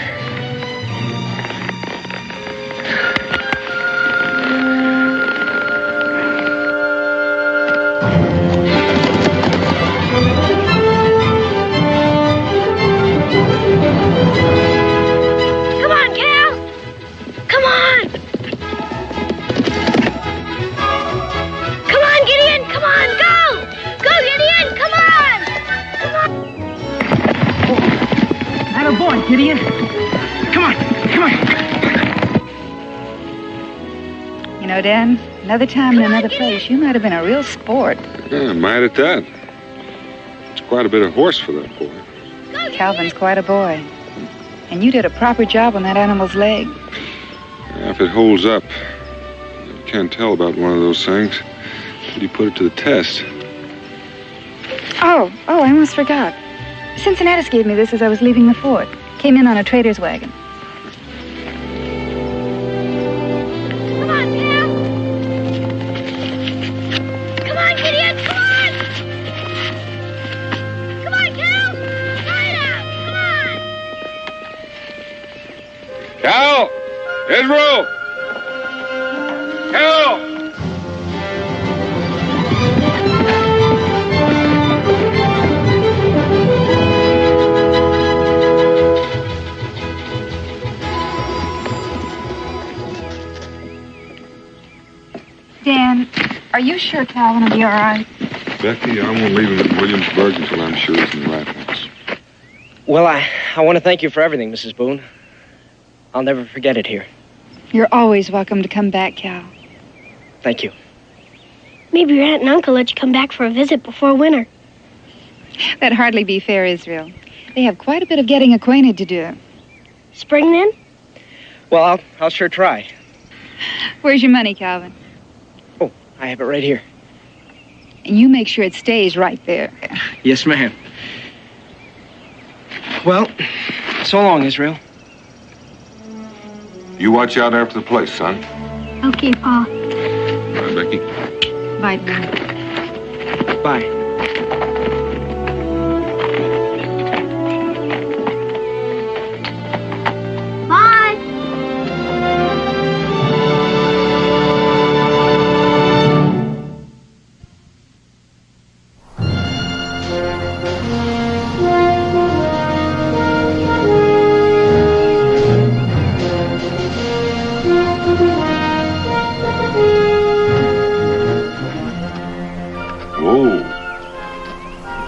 Come on, Cal. Come on. Come on, Gideon. Come on, go. Go, Gideon. Come on. Come on. Atta boy, Gideon. Come on, come on. You know, Dan, another time in another place, you might have been a real sport. Yeah, might at that. It's quite a bit of horse for that boy. Calvin's quite a boy. And you did a proper job on that animal's leg. Yeah, if it holds up, you can't tell about one of those things. But you put it to the test. Oh, I almost forgot. Cincinnatus gave me this as I was leaving the fort. Came in on a trader's wagon. Come on, Cal. Come on, Gideon. Come on. Come on, Cal. Try it out. Come on. Cal! Israel! Cal! Dan, are you sure Calvin will be all right? Becky, I won't leave him in Williamsburg until I'm sure he's in the right house. Well, I want to thank you for everything, Mrs. Boone. I'll never forget it here. You're always welcome to come back, Cal. Thank you. Maybe your aunt and uncle let you come back for a visit before winter. That'd hardly be fair, Israel. They have quite a bit of getting acquainted to do. Spring, then? Well, I'll sure try. Where's your money, Calvin? Oh, I have it right here. And you make sure it stays right there. Yes, ma'am. Well, so long, Israel. You watch out after the place, son. Okay, Pa. Bye, Becky. Bye, Dan. Bye. Bye.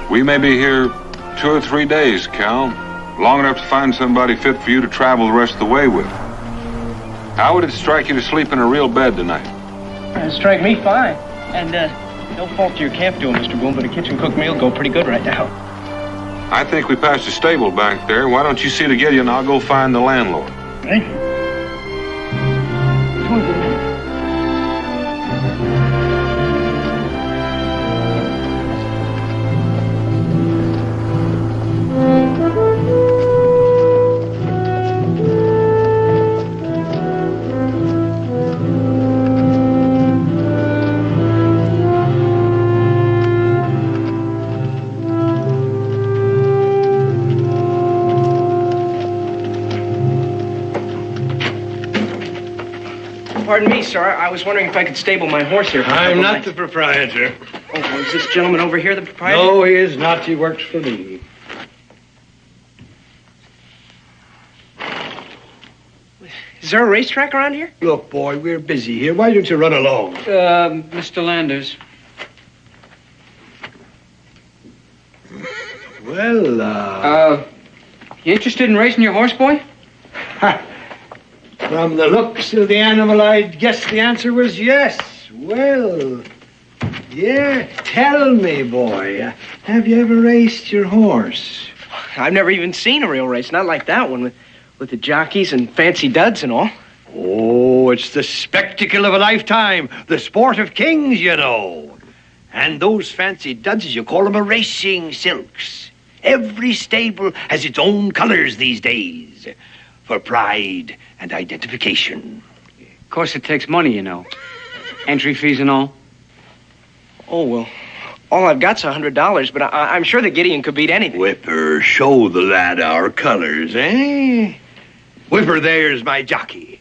We may be here 2 or 3 days, Cal. Long enough to find somebody fit for you to travel the rest of the way with. How would it strike you to sleep in a real bed tonight? It'd strike me fine. And, no fault to your camp doing, Mr. Boone, but a kitchen cooked meal go pretty good right now. I think we passed a stable back there. Why don't you see to Gideon? I'll go find the landlord. Thank you. Pardon me, sir. I was wondering if I could stable my horse here. I'm not the proprietor. Oh, well, is this gentleman over here the proprietor? No, he is not. He works for me. Is there a racetrack around here? Look, boy, we're busy here. Why don't you run along? Mr. Landers. Well, You interested in racing your horse, boy? from the looks of the animal, I'd guess the answer was yes. Well, yeah, tell me, boy, have you ever raced your horse? I've never even seen a real race, not like that one, with the jockeys and fancy duds and all. Oh, it's the spectacle of a lifetime, the sport of kings, you know. And those fancy duds, as you call them, are racing silks. Every stable has its own colors these days, for pride and identification. Of course, it takes money, you know. Entry fees and all. Oh, well, all I've got's $100, but I'm sure that Gideon could beat anything. Whipper, show the lad our colors, eh? Whipper, there's my jockey.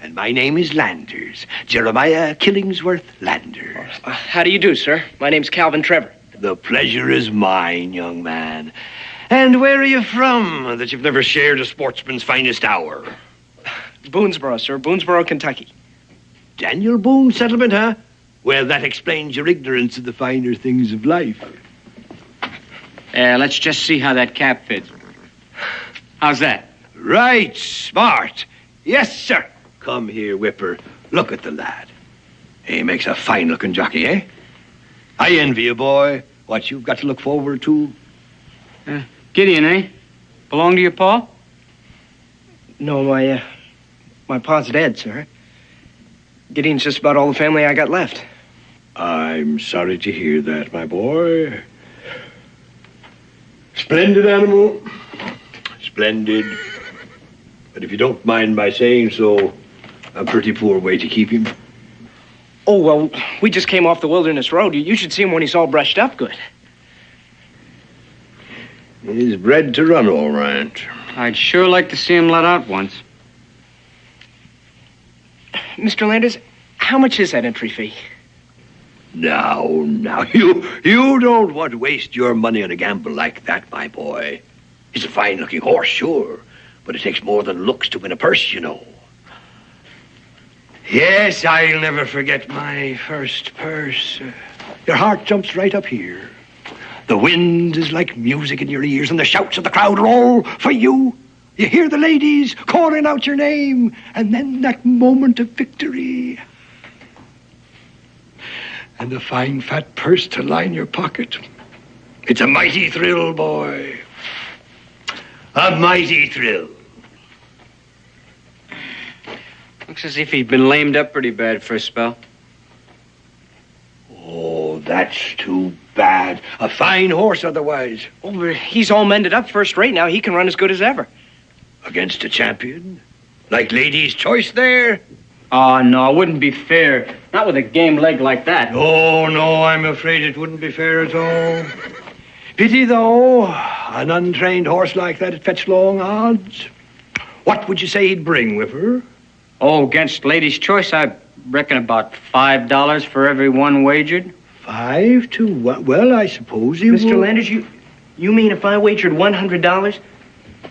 And my name is Landers, Jeremiah Killingsworth Landers. How do you do, sir? My name's Calvin Trevor. The pleasure is mine, young man. And where are you from, that you've never shared a sportsman's finest hour? Boonesboro, sir. Boonesboro, Kentucky. Daniel Boone settlement, huh? Well, that explains your ignorance of the finer things of life. Let's just see how that cap fits. How's that? Right, smart. Yes, sir. Come here, Whipper. Look at the lad. He makes a fine-looking jockey, eh? I envy you, boy, what you've got to look forward to. Gideon, eh? Belong to your pa? No, my pa's dead, sir. Gideon's just about all the family I got left. I'm sorry to hear that, my boy. Splendid animal. Splendid. But if you don't mind my saying so, a pretty poor way to keep him. Oh, well, we just came off the Wilderness Road. You should see him when he's all brushed up good. He's bred to run all right. I'd sure like to see him let out once. Mr. Landers, how much is that entry fee? Now, you don't want to waste your money on a gamble like that, my boy. He's a fine-looking horse, sure, but it takes more than looks to win a purse, you know. Yes, I'll never forget my first purse. Your heart jumps right up here. The wind is like music in your ears, and the shouts of the crowd are all for you. You hear the ladies calling out your name, and then that moment of victory. And a fine fat purse to line your pocket. It's a mighty thrill, boy. A mighty thrill. Looks as if he'd been lamed up pretty bad for a spell. Oh, that's too bad. A fine horse otherwise. Oh, but he's all mended up first rate now. He can run as good as ever. Against a champion? Like Lady's Choice there? Oh, no, it wouldn't be fair. Not with a game leg like that. Oh, no, I'm afraid it wouldn't be fair at all. Pity, though. An untrained horse like that would fetch long odds. What would you say he'd bring, Whipper? Oh, against Lady's Choice, I reckon about $5 for every one wagered. 5 to 1? Well, I suppose he Mr. would. Landers, you mean if I wagered $100,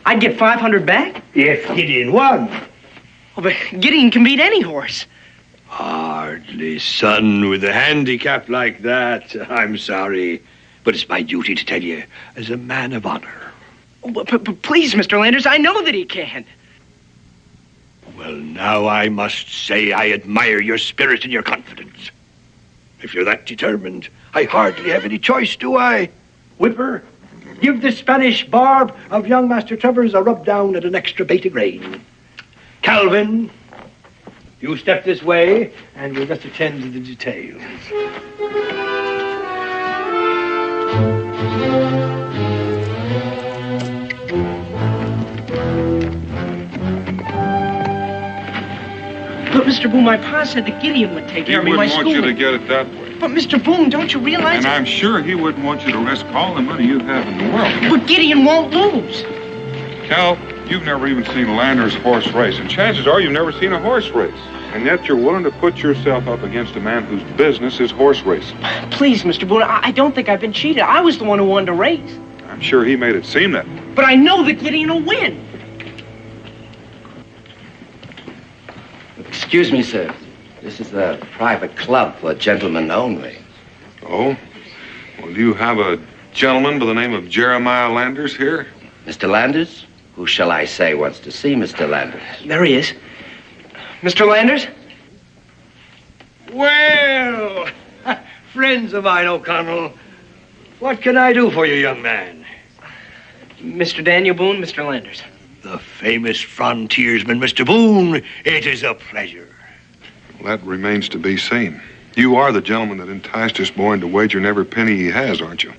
I'd get $500 back? If Gideon won. Oh, but Gideon can beat any horse. Hardly, son, with a handicap like that. I'm sorry, but it's my duty to tell you, as a man of honor. Oh, but please, Mr. Landers, I know that he can. Well, now I must say I admire your spirit and your confidence. If you're that determined, I hardly have any choice, do I? Whipper, Give the Spanish barb of young Master Trevor's a rub down at an extra bait of grain. Calvin, you step this way, and we'll just attend to the details. But, Mr. Boone, my pa said that Gideon would take care of me. He wouldn't want you to get it that way. But, Mr. Boone, don't you realize... And I'm sure he wouldn't want you to risk all the money you have in the world. But Gideon won't lose. Cal, you've never even seen Lander's horse race, and chances are you've never seen a horse race. And yet you're willing to put yourself up against a man whose business is horse racing. Please, Mr. Boone, I don't think I've been cheated. I was the one who won the race. I'm sure he made it seem that. But I know that Gideon will win. Excuse me, sir. This is a private club for gentlemen only. Oh? Well, do you have a gentleman by the name of Jeremiah Landers here? Mr. Landers? Who shall I say wants to see Mr. Landers? There he is. Mr. Landers? Well, friends of mine, O'Connell, what can I do for you, young man? Mr. Daniel Boone, Mr. Landers. The famous frontiersman, Mr. Boone. It is a pleasure. Well, that remains to be seen. You are the gentleman that enticed this boy into wagering every penny he has, aren't you?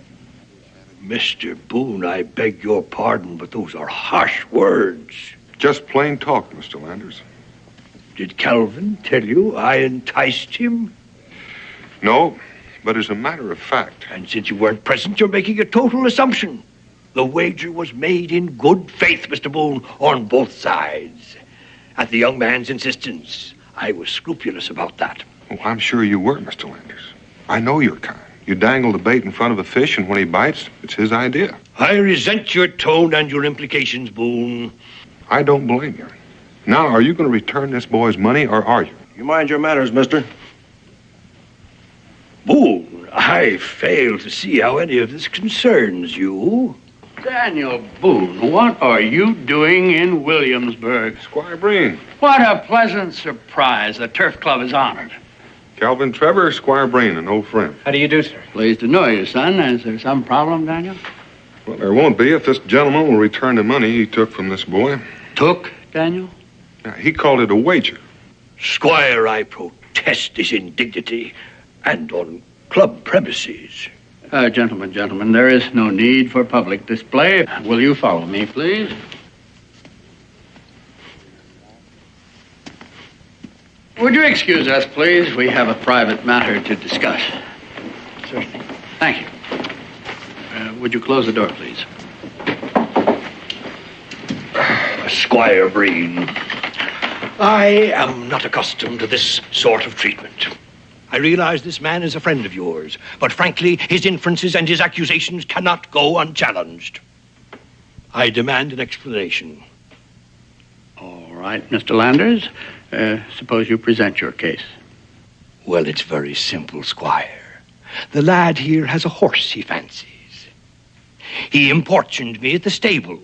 Mr. Boone, I beg your pardon, but those are harsh words. Just plain talk, Mr. Landers. Did Calvin tell you I enticed him? No, but as a matter of fact. And since you weren't present, you're making a total assumption. The wager was made in good faith, Mr. Boone, on both sides. At the young man's insistence, I was scrupulous about that. Oh, I'm sure you were, Mr. Landers. I know your kind. You dangle the bait in front of a fish, and when he bites, it's his idea. I resent your tone and your implications, Boone. I don't blame you. Now, are you going to return this boy's money, or are you? You mind your manners, mister. Boone, I fail to see how any of this concerns you. Daniel Boone, what are you doing in Williamsburg? Squire Breen. What a pleasant surprise. The Turf Club is honored. Calvin Trevor, Squire Breen, an old friend. How do you do, sir? Pleased to know you, son. Is there some problem, Daniel? Well, there won't be if this gentleman will return the money he took from this boy. Took, Daniel? Now, he called it a wager. Squire, I protest this indignity, and on club premises. Gentlemen, there is no need for public display. Will you follow me, please? Would you excuse us, please? We have a private matter to discuss. Certainly. Thank you. Would you close the door, please? Squire Breen, I am not accustomed to this sort of treatment. I realize this man is a friend of yours, but frankly, his inferences and his accusations cannot go unchallenged. I demand an explanation. All right, Mr. Landers. Suppose you present your case. Well, it's very simple, Squire. The lad here has a horse he fancies. He importuned me at the stables,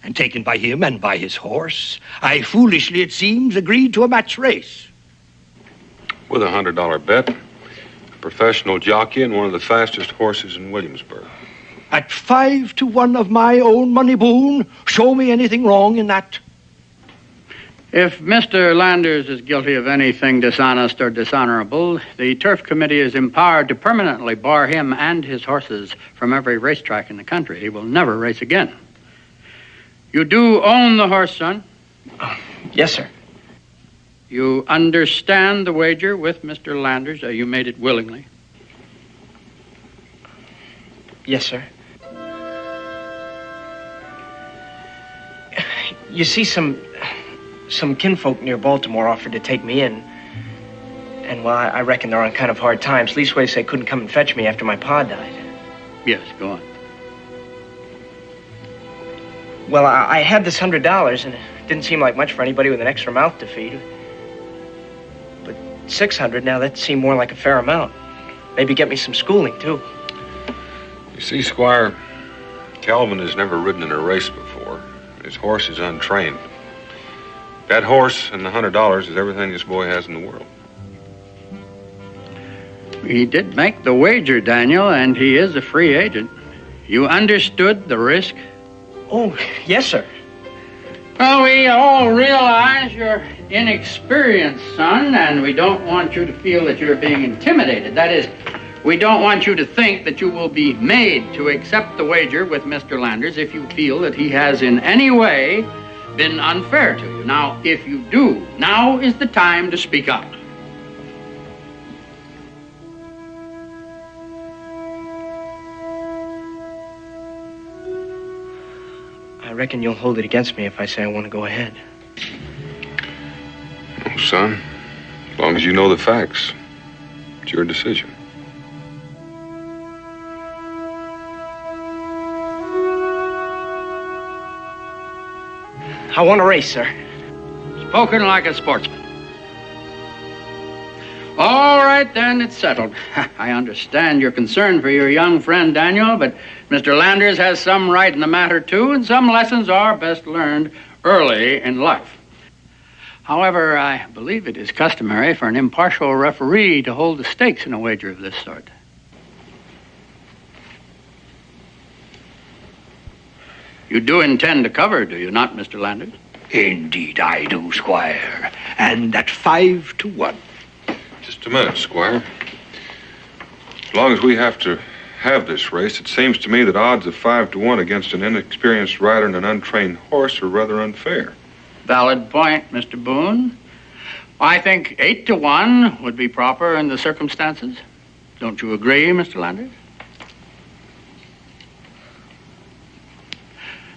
and taken by him and by his horse, I foolishly, it seems, agreed to a match race. With a $100 bet, a professional jockey and one of the fastest horses in Williamsburg. At 5-1 of my own money, Boone, show me anything wrong in that. If Mr. Landers is guilty of anything dishonest or dishonorable, the Turf Committee is empowered to permanently bar him and his horses from every racetrack in the country. He will never race again. You do own the horse, son? Yes, sir. You understand the wager with Mr. Landers? You made it willingly? Yes, sir. You see, some kinfolk near Baltimore offered to take me in. And, well, I reckon they're on kind of hard times. Leastways, they couldn't come and fetch me after my pa died. Yes, go on. Well, I had this $100, and it didn't seem like much for anybody with an extra mouth to feed. But $600 now, that seemed more like a fair amount. Maybe get me some schooling, too. You see, Squire, Calvin has never ridden in a race before. His horse is untrained. That horse and the $100 is everything this boy has in the world. He did make the wager, Daniel, and he is a free agent. You understood the risk? Oh, yes, sir. Well, we all realize you're inexperienced, son, and we don't want you to feel that you're being intimidated. That is, we don't want you to think that you will be made to accept the wager with Mr. Landers if you feel that he has in any way been unfair to you. Now, if you do, now is the time to speak up. I reckon you'll hold it against me if I say I want to go ahead. Oh, son, as long as you know the facts, it's your decision. I want to race, sir. Spoken like a sportsman. All right, then, it's settled. I understand your concern for your young friend, Daniel, but Mr. Landers has some right in the matter, too, and some lessons are best learned early in life. However, I believe it is customary for an impartial referee to hold the stakes in a wager of this sort. You do intend to cover, do you not, Mr. Landers? Indeed I do, Squire. And at 5 to 1. Just a minute, Squire. As long as we have to have this race, it seems to me that odds of 5 to 1 against an inexperienced rider and an untrained horse are rather unfair. Valid point, Mr. Boone. I think 8 to 1 would be proper in the circumstances. Don't you agree, Mr. Landers?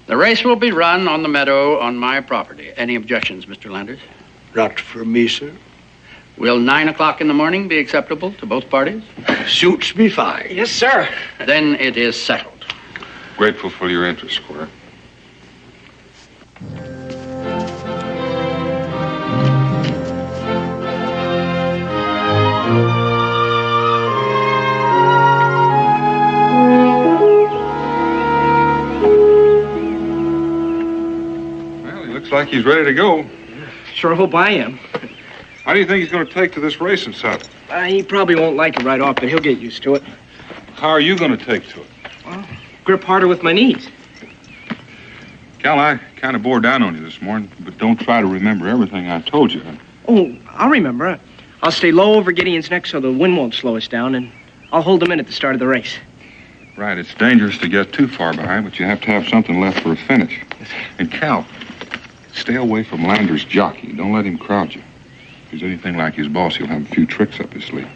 The race will be run on the meadow on my property. Any objections, Mr. Landers? Not for me, sir. Will 9 o'clock in the morning be acceptable to both parties? Suits me fine. Yes, sir. Then it is settled. Grateful for your interest, Squire. Looks like he's ready to go. Sure hope I am. How do you think he's going to take to this racing saddle? He probably won't like it right off, but he'll get used to it. How are you going to take to it? Well, grip harder with my knees. Cal, I kind of bore down on you this morning, but don't try to remember everything I told you. Oh, I'll remember. I'll stay low over Gideon's neck so the wind won't slow us down, and I'll hold him in at the start of the race. Right, it's dangerous to get too far behind, but you have to have something left for a finish. And Cal, stay away from Landers' jockey. Don't let him crowd you. If he's anything like his boss, he'll have a few tricks up his sleeve.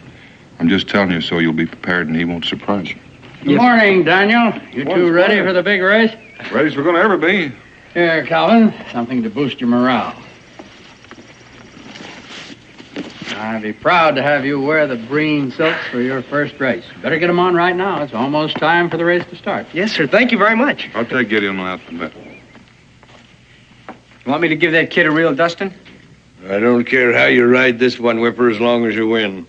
I'm just telling you so you'll be prepared and he won't surprise you. Good morning, Daniel. You two ready for the big race? Ready as we're going to ever be. Here, Calvin, something to boost your morale. I'd be proud to have you wear the green silks for your first race. Better get them on right now. It's almost time for the race to start. Yes, sir. Thank you very much. I'll take Gideon out the bit. You want me to give that kid a real dusting? I don't care how you ride this one, Whipper, as long as you win.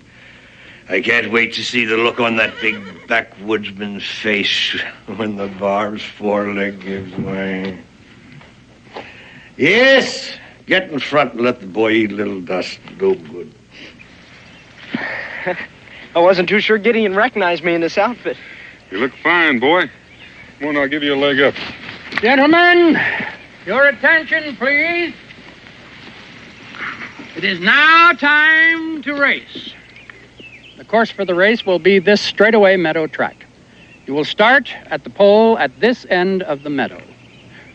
I can't wait to see the look on that big backwoodsman's face when the bar's foreleg gives way. Yes, get in front and let the boy eat a little dust. Go good. I wasn't too sure Gideon recognized me in this outfit. You look fine, boy. Come on, I'll give you a leg up. Gentlemen, your attention, please. It is now time to race. The course for the race will be this straightaway meadow track. You will start at the pole at this end of the meadow.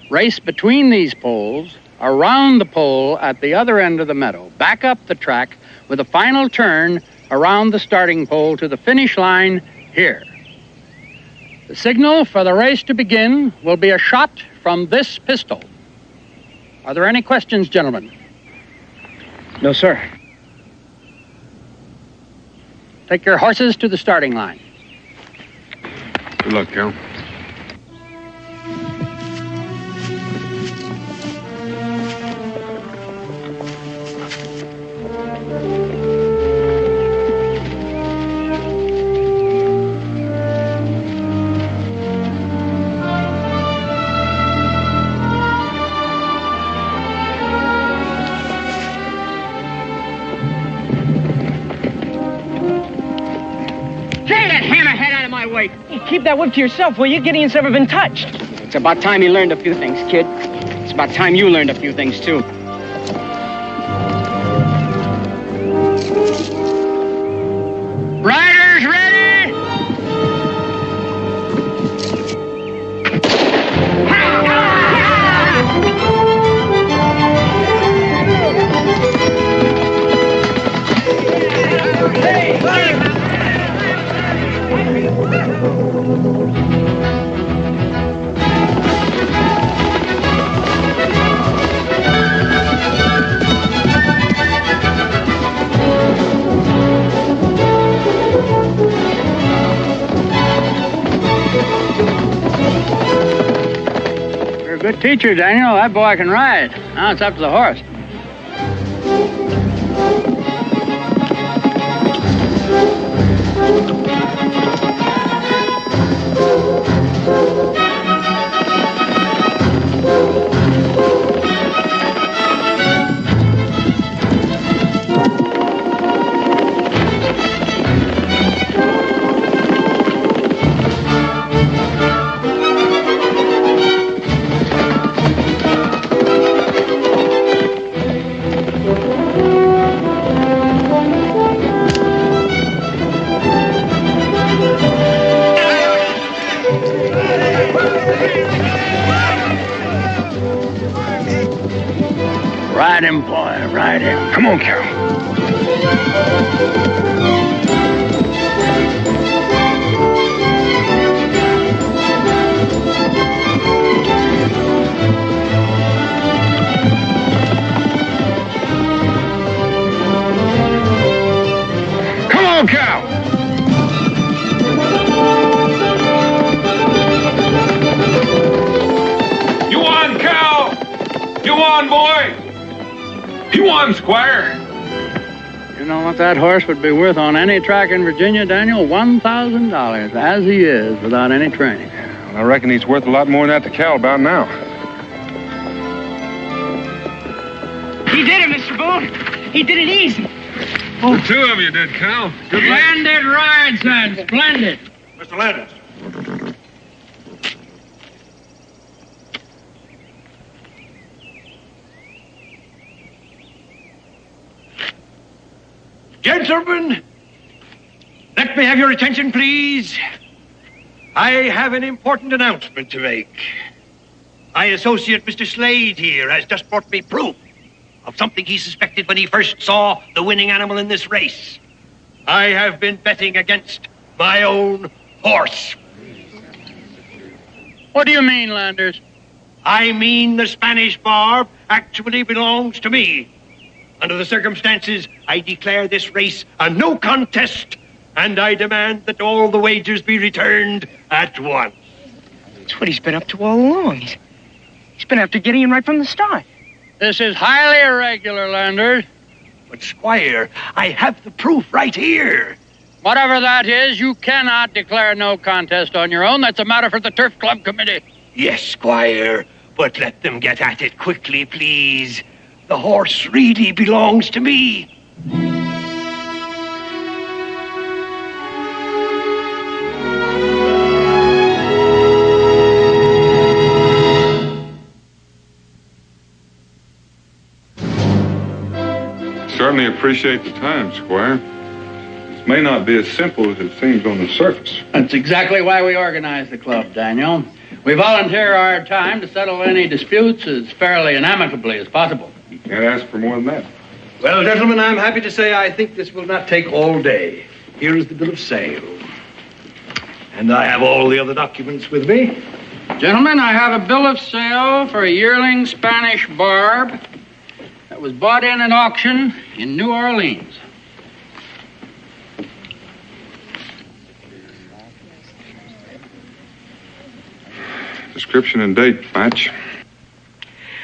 Race between these poles, around the pole at the other end of the meadow, back up the track with a final turn around the starting pole to the finish line here. The signal for the race to begin will be a shot from this pistol. Are there any questions, gentlemen? No, sir. Take your horses to the starting line. Good luck, Cal. keep that whip to yourself, will you? Gideon's never been touched. It's about time he learned a few things, kid. It's about time you learned a few things, too. Riders ready! You're a good teacher, Daniel. That boy can ride. Now it's up to the horse. Ride him, boy, ride him. Come on, Carol. Come on, Carol. You won, Cal! You won, boy! You won, Squire! You know what that horse would be worth on any track in Virginia, Daniel? $1,000, as he is, without any training. Well, I reckon he's worth a lot more than that to Cal about now. He did it, Mr. Boone. He did it easy. The two of you did, Cal. Splendid ride, son. Splendid. Mr. Landers. Gentlemen, let me have your attention, please. I have an important announcement to make. My associate, Mr. Slade, here, has just brought me proof of something he suspected when he first saw the winning animal in this race. I have been betting against my own horse. What do you mean, Landers? I mean the Spanish Barb actually belongs to me. Under the circumstances, I declare this race a no contest, and I demand that all the wagers be returned at once. That's what he's been up to all along. He's been after Gideon right from the start. This is highly irregular, Landers. But, Squire, I have the proof right here. Whatever that is, you cannot declare no contest on your own. That's a matter for the Turf Club Committee. Yes, Squire, but let them get at it quickly, please. The horse really belongs to me. Certainly appreciate the time, Squire. This may not be as simple as it seems on the surface. That's exactly why we organized the club, Daniel. We volunteer our time to settle any disputes as fairly and amicably as possible. You can't ask for more than that. Well, gentlemen, I'm happy to say I think this will not take all day. Here is the bill of sale. And I have all the other documents with me. Gentlemen, I have a bill of sale for a yearling Spanish Barb that was bought in at auction in New Orleans. Description and date match.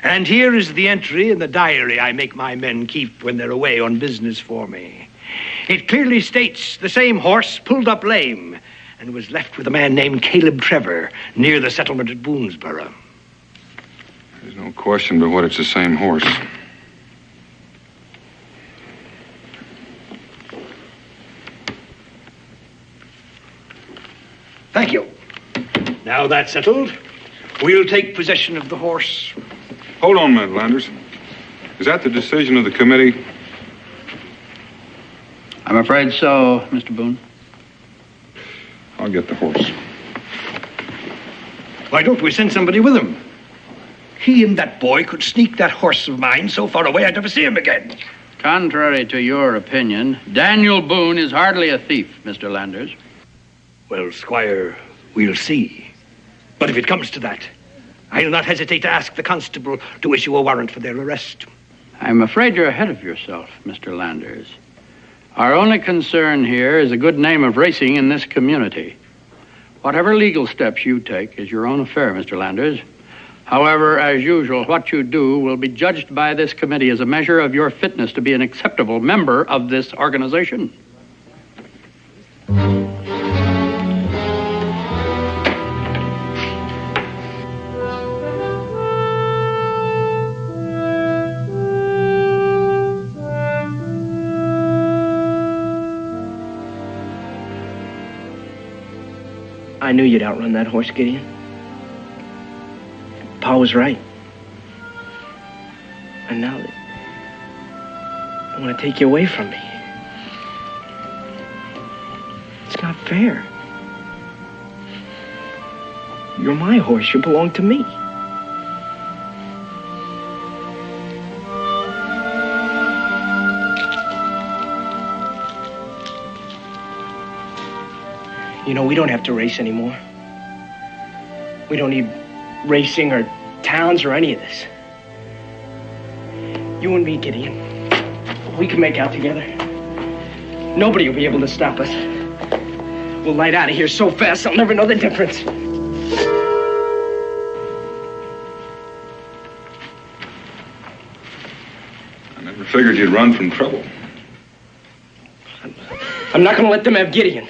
And here is the entry in the diary I make my men keep when they're away on business for me. It clearly states the same horse pulled up lame and was left with a man named Caleb Trevor near the settlement at Boonesboro. There's no question but what it's the same horse. Thank you. Now that's settled, we'll take possession of the horse. Hold on a minute, Landers. Is that the decision of the committee? I'm afraid so, Mr. Boone. I'll get the horse. Why don't we send somebody with him? He and that boy could sneak that horse of mine so far away I'd never see him again. Contrary to your opinion, Daniel Boone is hardly a thief, Mr. Landers. Well, Squire, we'll see. But if it comes to that, I'll not hesitate to ask the constable to issue a warrant for their arrest. I'm afraid you're ahead of yourself, Mr. Landers. Our only concern here is the good name of racing in this community. Whatever legal steps you take is your own affair, Mr. Landers. However, as usual, what you do will be judged by this committee as a measure of your fitness to be an acceptable member of this organization. I knew you'd outrun that horse, Gideon. Pa was right. And now they want to take you away from me. It's not fair. You're my horse. You belong to me. You know, we don't have to race anymore. We don't need racing or towns or any of this. You and me, Gideon, we can make out together. Nobody will be able to stop us. We'll light out of here so fast I'll never know the difference. I never figured you'd run from trouble. I'm not going to let them have Gideon.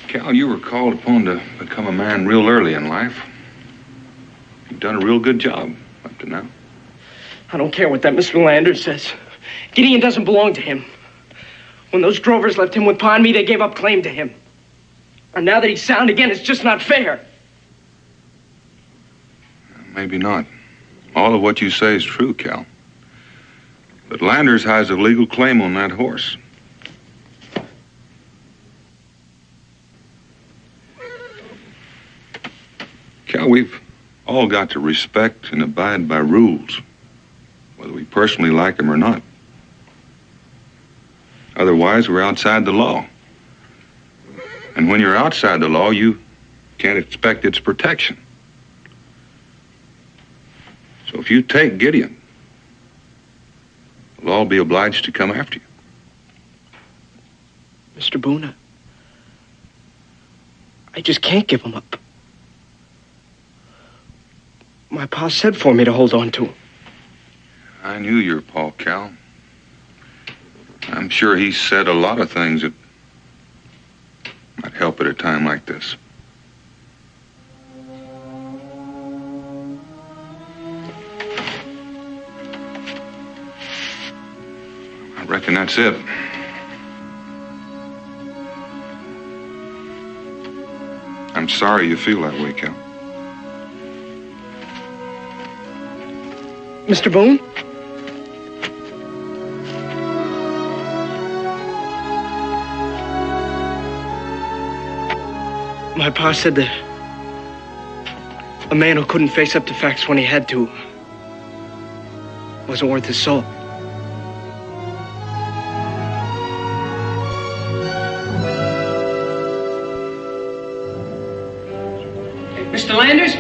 Cal, you were called upon to become a man real early in life. You've done a real good job up to now. I don't care what that Mr. Landers says. Gideon doesn't belong to him. When those drovers left him with Pa and me, they gave up claim to him. And now that he's sound again, it's just not fair. Maybe not. All of what you say is true, Cal. But Landers has a legal claim on that horse. Cal, we've all got to respect and abide by rules, whether we personally like them or not. Otherwise, we're outside the law. And when you're outside the law, you can't expect its protection. So if you take Gideon, we'll all be obliged to come after you. Mr. Boone, I just can't give him up. My pa said for me to hold on to him. I knew your pa, Cal. I'm sure he said a lot of things that might help at a time like this. I reckon that's it. I'm sorry you feel that way, Cal. Mr. Boone? My pa said that a man who couldn't face up to facts when he had to wasn't worth his salt. Mr. Landers?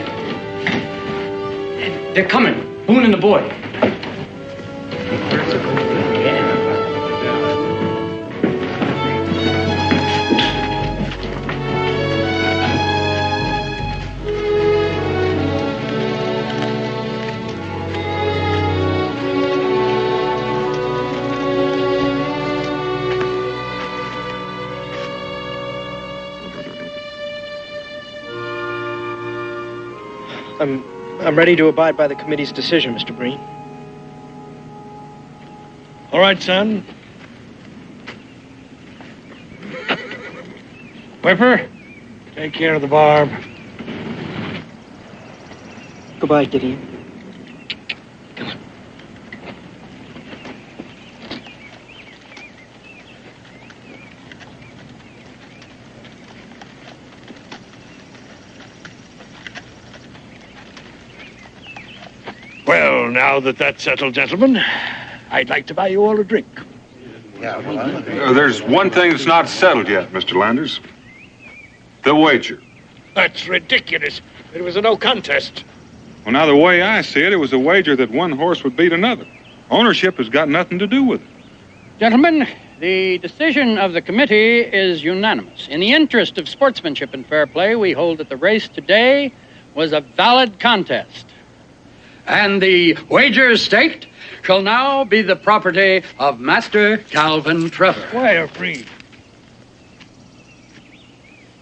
They're coming. Boone and the boy. I'm ready to abide by the committee's decision, Mr. Breen. All right, son. Whipper, take care of the barb. Goodbye, Gideon. Well, now that that's settled, gentlemen, I'd like to buy you all a drink. There's one thing that's not settled yet, Mr. Landers. The wager. That's ridiculous. It was a no contest. Well, now, the way I see it, it was a wager that one horse would beat another. Ownership has got nothing to do with it. Gentlemen, the decision of the committee is unanimous. In the interest of sportsmanship and fair play, we hold that the race today was a valid contest. And the wagers staked shall now be the property of Master Calvin Trevor. Squire free.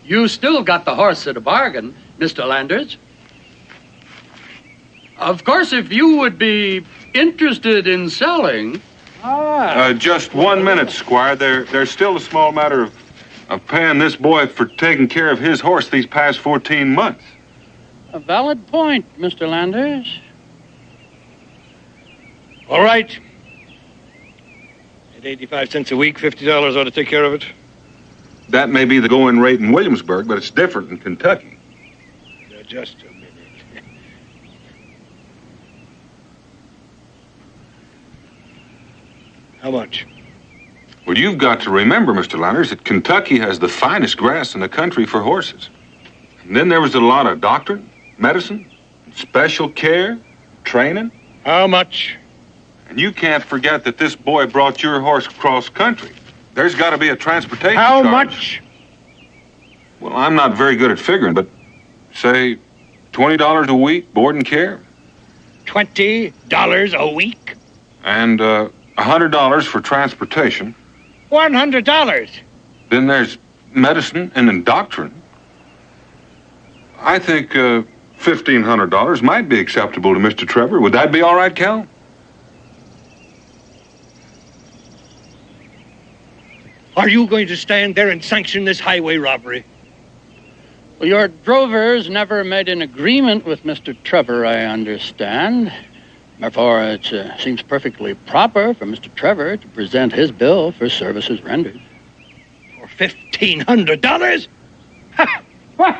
You still got the horse at a bargain, Mr. Landers. Of course, if you would be interested in selling... Just 1 minute, Squire. There's still a small matter of paying this boy for taking care of his horse these past 14 months. A valid point, Mr. Landers. All right. At 85 cents a week, $50 ought to take care of it. That may be the going rate in Williamsburg, but it's different in Kentucky. Now, just a minute. How much? Well, you've got to remember, Mr. Landers, that Kentucky has the finest grass in the country for horses. And then there was a lot of doctrine, medicine, special care, training. How much? And you can't forget that this boy brought your horse cross country. There's got to be a transportation How charge. much? Well, I'm not very good at figuring, but say $20 a week, board and care. $20 a week? And $100 for transportation. $100. Then there's medicine and then doctrine. I think $1,500 might be acceptable to Mr. Trevor. Would that be all right, Cal? Are you going to stand there and sanction this highway robbery? Well, your drovers never made an agreement with Mr. Trevor, I understand. Therefore, it seems perfectly proper for Mr. Trevor to present his bill for services rendered. For $1,500? Ha! What?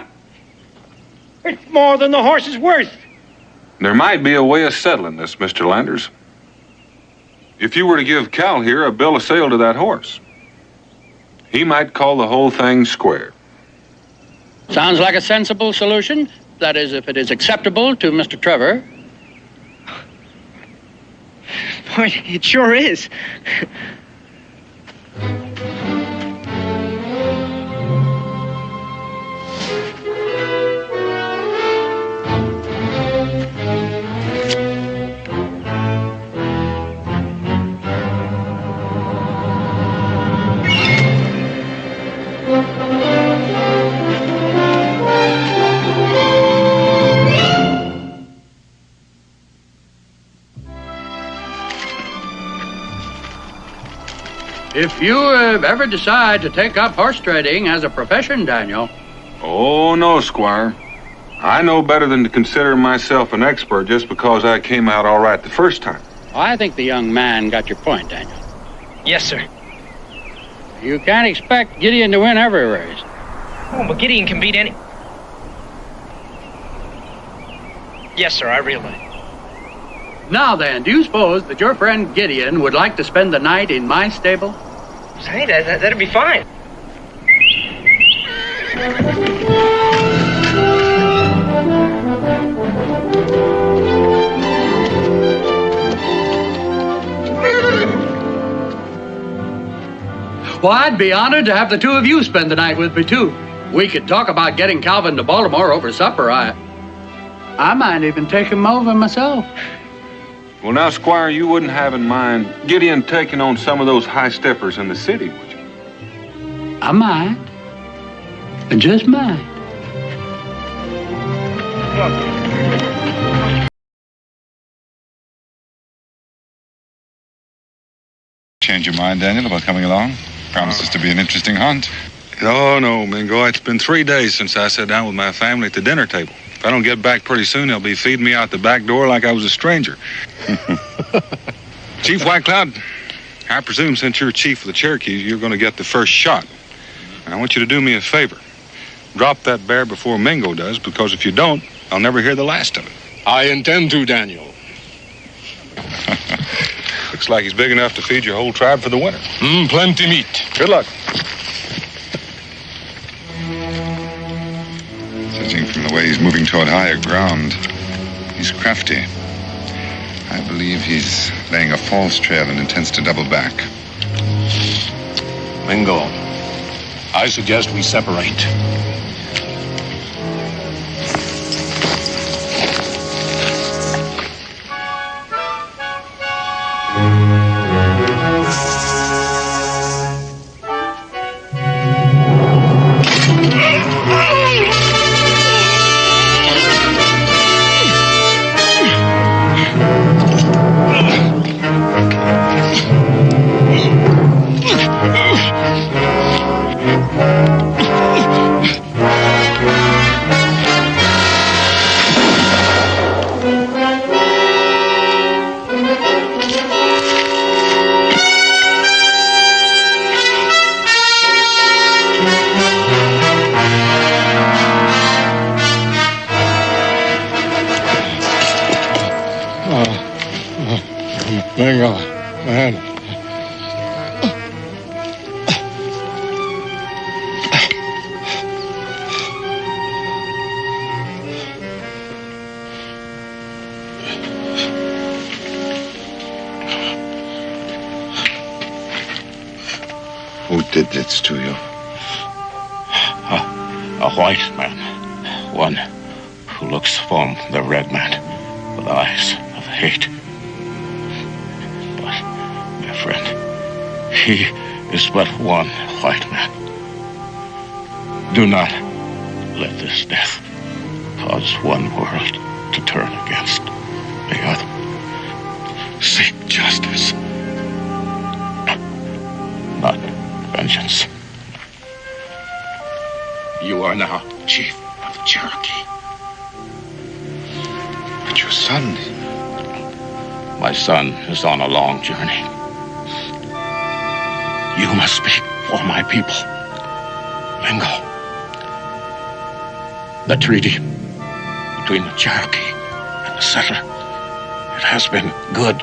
It's more than the horse is worth. There might be a way of settling this, Mr. Landers. If you were to give Cal here a bill of sale to that horse, he might call the whole thing square. Sounds like a sensible solution. That is, if it is acceptable to Mr. Trevor. Boy, it sure is. If you ever decide to take up horse trading as a profession, Daniel. Oh, no, Squire. I know better than to consider myself an expert just because I came out all right the first time. I think the young man got your point, Daniel. Yes, sir. You can't expect Gideon to win every race. Oh, but Gideon can beat any... Yes, sir, I realize. Now then, do you suppose that your friend Gideon would like to spend the night in my stable? Say, that'd be fine. Well, I'd be honored to have the two of you spend the night with me, too. We could talk about getting Calvin to Baltimore over supper. I might even take him over myself. Well, now, Squire, you wouldn't have in mind Gideon taking on some of those high steppers in the city, would you? I might. I just might. Change your mind, Daniel, about coming along? Promises to be an interesting hunt. Oh, no, Mingo. It's been 3 days since I sat down with my family at the dinner table. If I don't get back pretty soon, they'll be feeding me out the back door like I was a stranger. Chief White Cloud, I presume since you're chief of the Cherokees, you're going to get the first shot. And I want you to do me a favor. Drop that bear before Mingo does, because if you don't, I'll never hear the last of it. I intend to, Daniel. Looks like he's big enough to feed your whole tribe for the winter. Plenty meat. Good luck. Judging from the way he's moving toward higher ground, he's crafty. I believe he's laying a false trail and intends to double back. Mingo, I suggest we separate. Mingo, man. Who did this to you? A white man. One who looks from the red man with eyes of hate. But, my friend, he is but one white man. Do not let this death cause one world to turn against the other. Seek justice, not vengeance. You are now chief of the Cherokee. But your son... My son is on a long journey. You must speak for my people. Mingo. The treaty between the Cherokee and the settler, it has been good.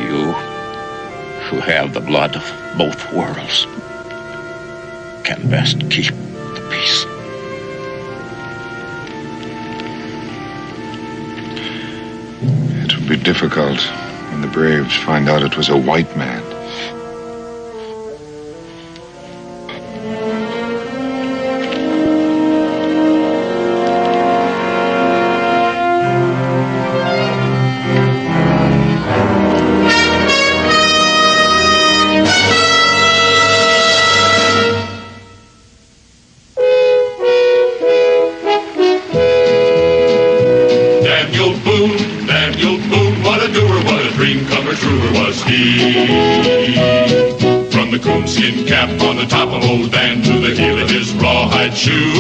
You, who have the blood of both worlds, can best keep the peace. It will be difficult when the braves find out it was a white man. Daniel Boone, what a doer, what a dream comer, truer was he. From the coonskin cap on the top of old Dan to the heel of his rawhide shoe,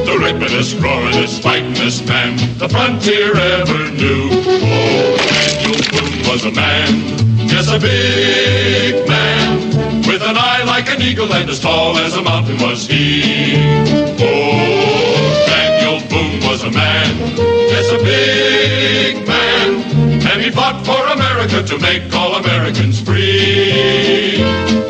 the ripidest, roaringest, fightingest man the frontier ever knew. Oh, Daniel Boone was a man, yes, a big man, with an eye like an eagle and as tall as a mountain was he. Oh, Daniel Boone was a man, yes, a big man, and he fought for America to make all Americans free.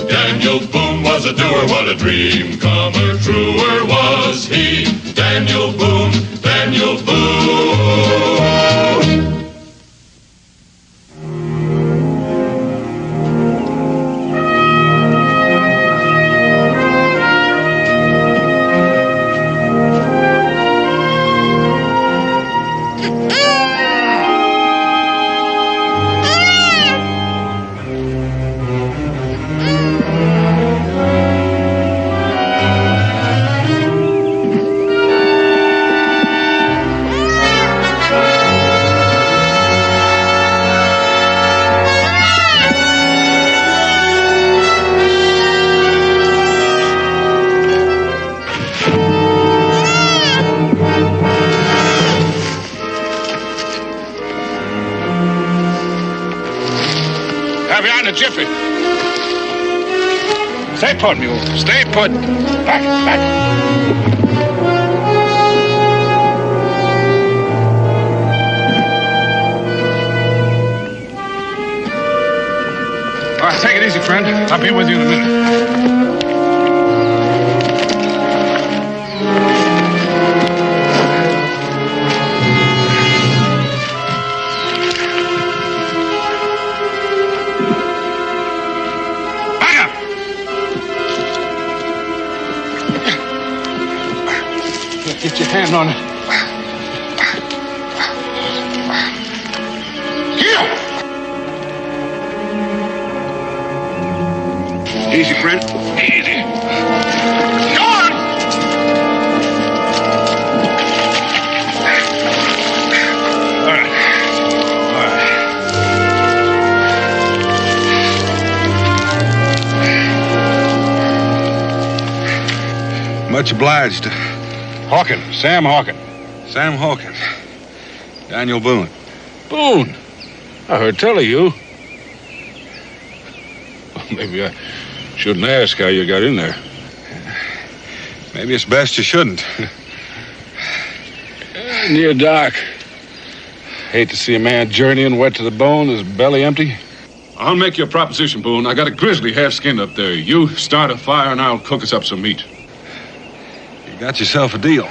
Daniel Boone was a doer, what a dream comer, truer was he. Daniel Boone, Daniel Boone. Stay put, mule. Stay put. Back, back. All right, take it easy, friend. I'll be with you in a minute. Get your hand on it. Here! Easy, friend. Easy. Go on! All right. All right. Much obliged. Hawkin, Sam Hawkin. Sam Hawkin. Daniel Boone. Boone? I heard tell of you. Well, maybe I shouldn't ask how you got in there. Maybe it's best you shouldn't. Near dark. Hate to see a man journeying wet to the bone, his belly empty. I'll make you a proposition, Boone. I got a grizzly half-skinned up there. You start a fire and I'll cook us up some meat. Got yourself a deal.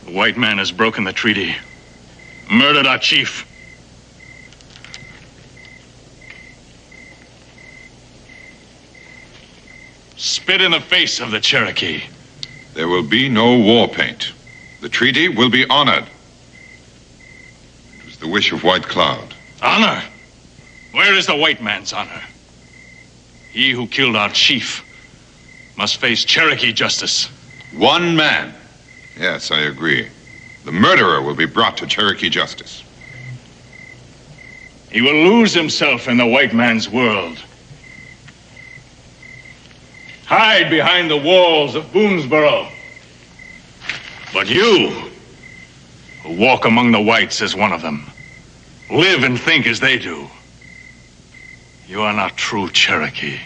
The white man has broken the treaty, murdered our chief. Spit in the face of the Cherokee. There will be no war paint. The treaty will be honored. It was the wish of White Cloud. Honor? Where is the white man's honor? He who killed our chief must face Cherokee justice. One man. Yes, I agree. The murderer will be brought to Cherokee justice. He will lose himself in the white man's world. Hide behind the walls of Boonesboro. But you, who walk among the whites as one of them, live and think as they do, you are not true Cherokee.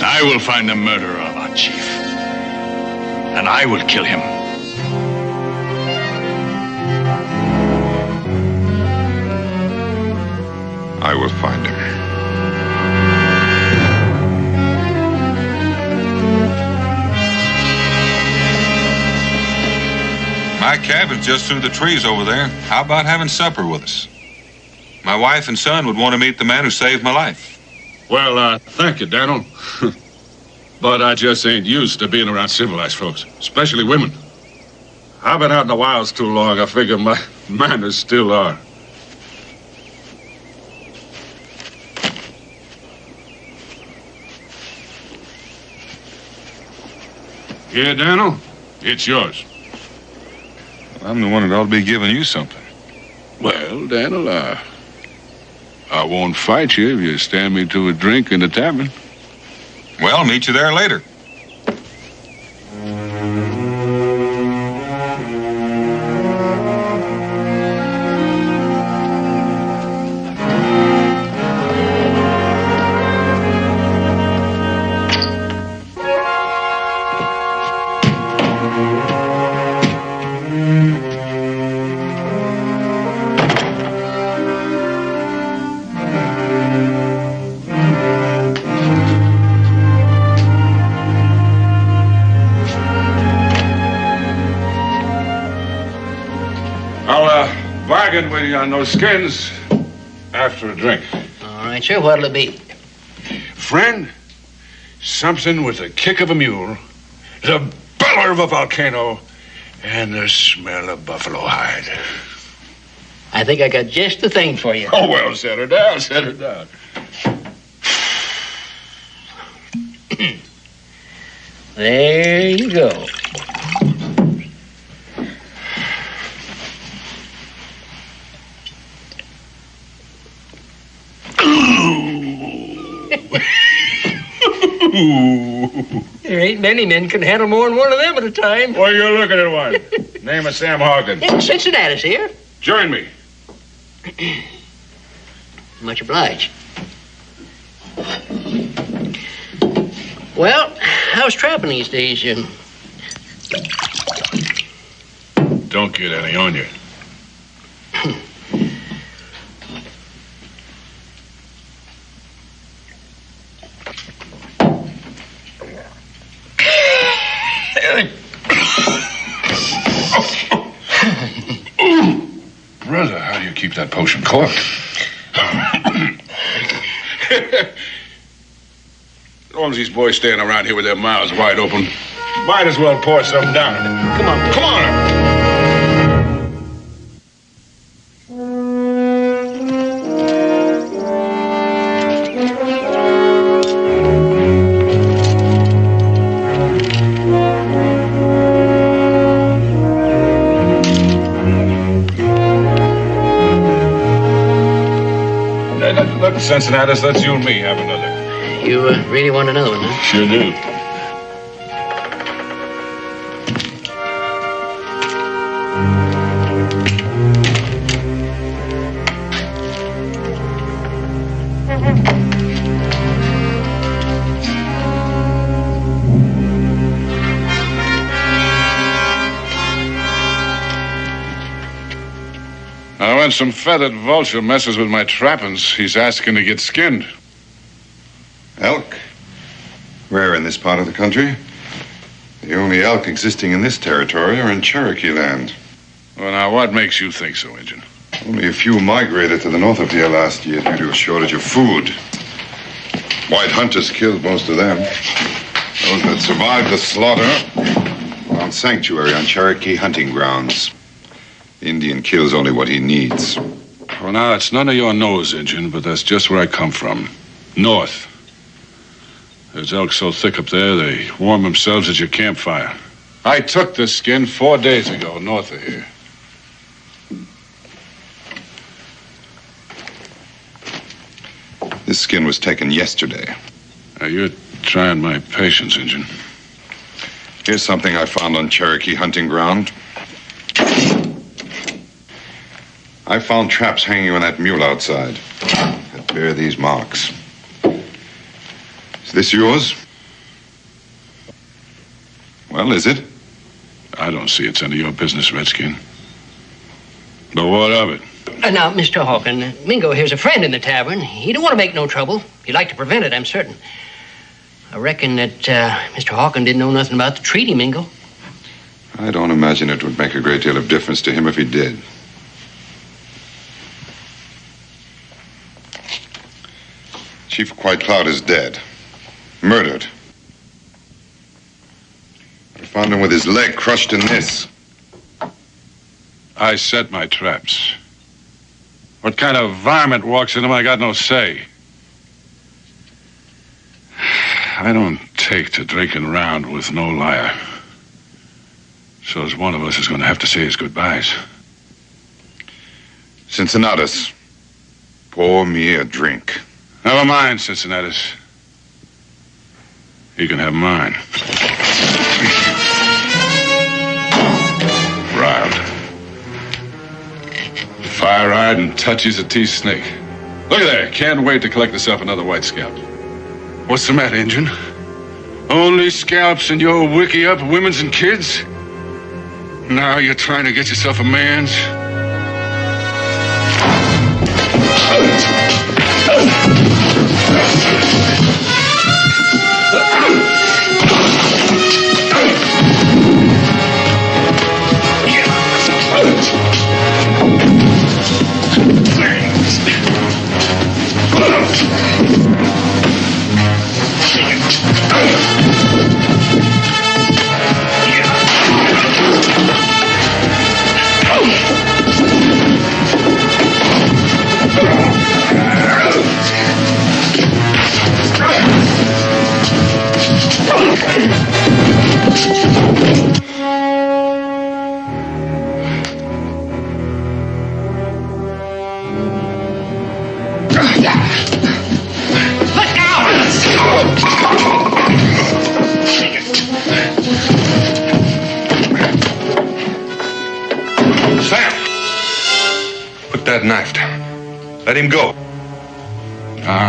I will find the murderer of our chief, and I will kill him. I will find him. My cabin's just through the trees over there. How about having supper with us? My wife and son would want to meet the man who saved my life. Well, thank you, Daniel. But I just ain't used to being around civilized folks, especially women. I've been out in the wilds too long. I figure my manners still are. Here, Daniel, it's yours. I'm the one that ought to be giving you something. Well, Daniel, I won't fight you if you stand me to a drink in the tavern. Well, I'll meet you there later. I'll bargain with you on those skins after a drink. All right, sir. What'll it be? Friend, something with the kick of a mule, the bellow of a volcano, and the smell of buffalo hide. I think I got just the thing for you. Oh, well, set her down, set her down. There you go. There ain't many men can handle more than one of them at a time. Well, you're looking at one. Name is Sam Hawkins. In Cincinnati's here. Join me. Much obliged. Well, how's trapping these days? Don't get any on you. Brother, how do you keep that potion corked? As long as these boys staying around here with their mouths wide open, might as well pour something down. Come on. Come on. Look, Cincinnatus, let's you and me have another. You really want another one, huh? Sure do. Now, when some feathered vulture messes with my trappings, he's asking to get skinned. Elk? Rare in this part of the country. The only elk existing in this territory are in Cherokee land. Well, now, what makes you think so, Injun? Only a few migrated to the north of here last year due to a shortage of food. White hunters killed most of them. Those that survived the slaughter found sanctuary on Cherokee hunting grounds. The Indian kills only what he needs. Well, now, it's none of your nose, Injun, but that's just where I come from. North. There's elk so thick up there, they warm themselves at your campfire. I took this skin 4 days ago, north of here. This skin was taken yesterday. Now, you're trying my patience, Injun. Here's something I found on Cherokee hunting ground. I found traps hanging on that mule outside that bear these marks. Is this yours? Well, is it? I don't see it's any of your business, Redskin. But what of it? Now, Mr. Hawkins, Mingo here's a friend in the tavern. He don't want to make no trouble. He'd like to prevent it, I'm certain. I reckon that Mr. Hawkins didn't know nothing about the treaty, Mingo. I don't imagine it would make a great deal of difference to him if he did. Chief White Cloud is dead. Murdered. I found him with his leg crushed in this. I set my traps. What kind of varmint walks into them? I got no say. I don't take to drinking around with no liar. So as one of us is going to have to say his goodbyes. Cincinnatus, pour me a drink. Never mind, Cincinnatus. You can have mine. Riled. Fire-eyed and touchy as a tea snake. Look at there. Can't wait to collect myself another white scalp. What's the matter, Injun? Only scalps in your wiki up women's and kids? Now you're trying to get yourself a man's? Look out! Sam! Put that knife down. Let him go.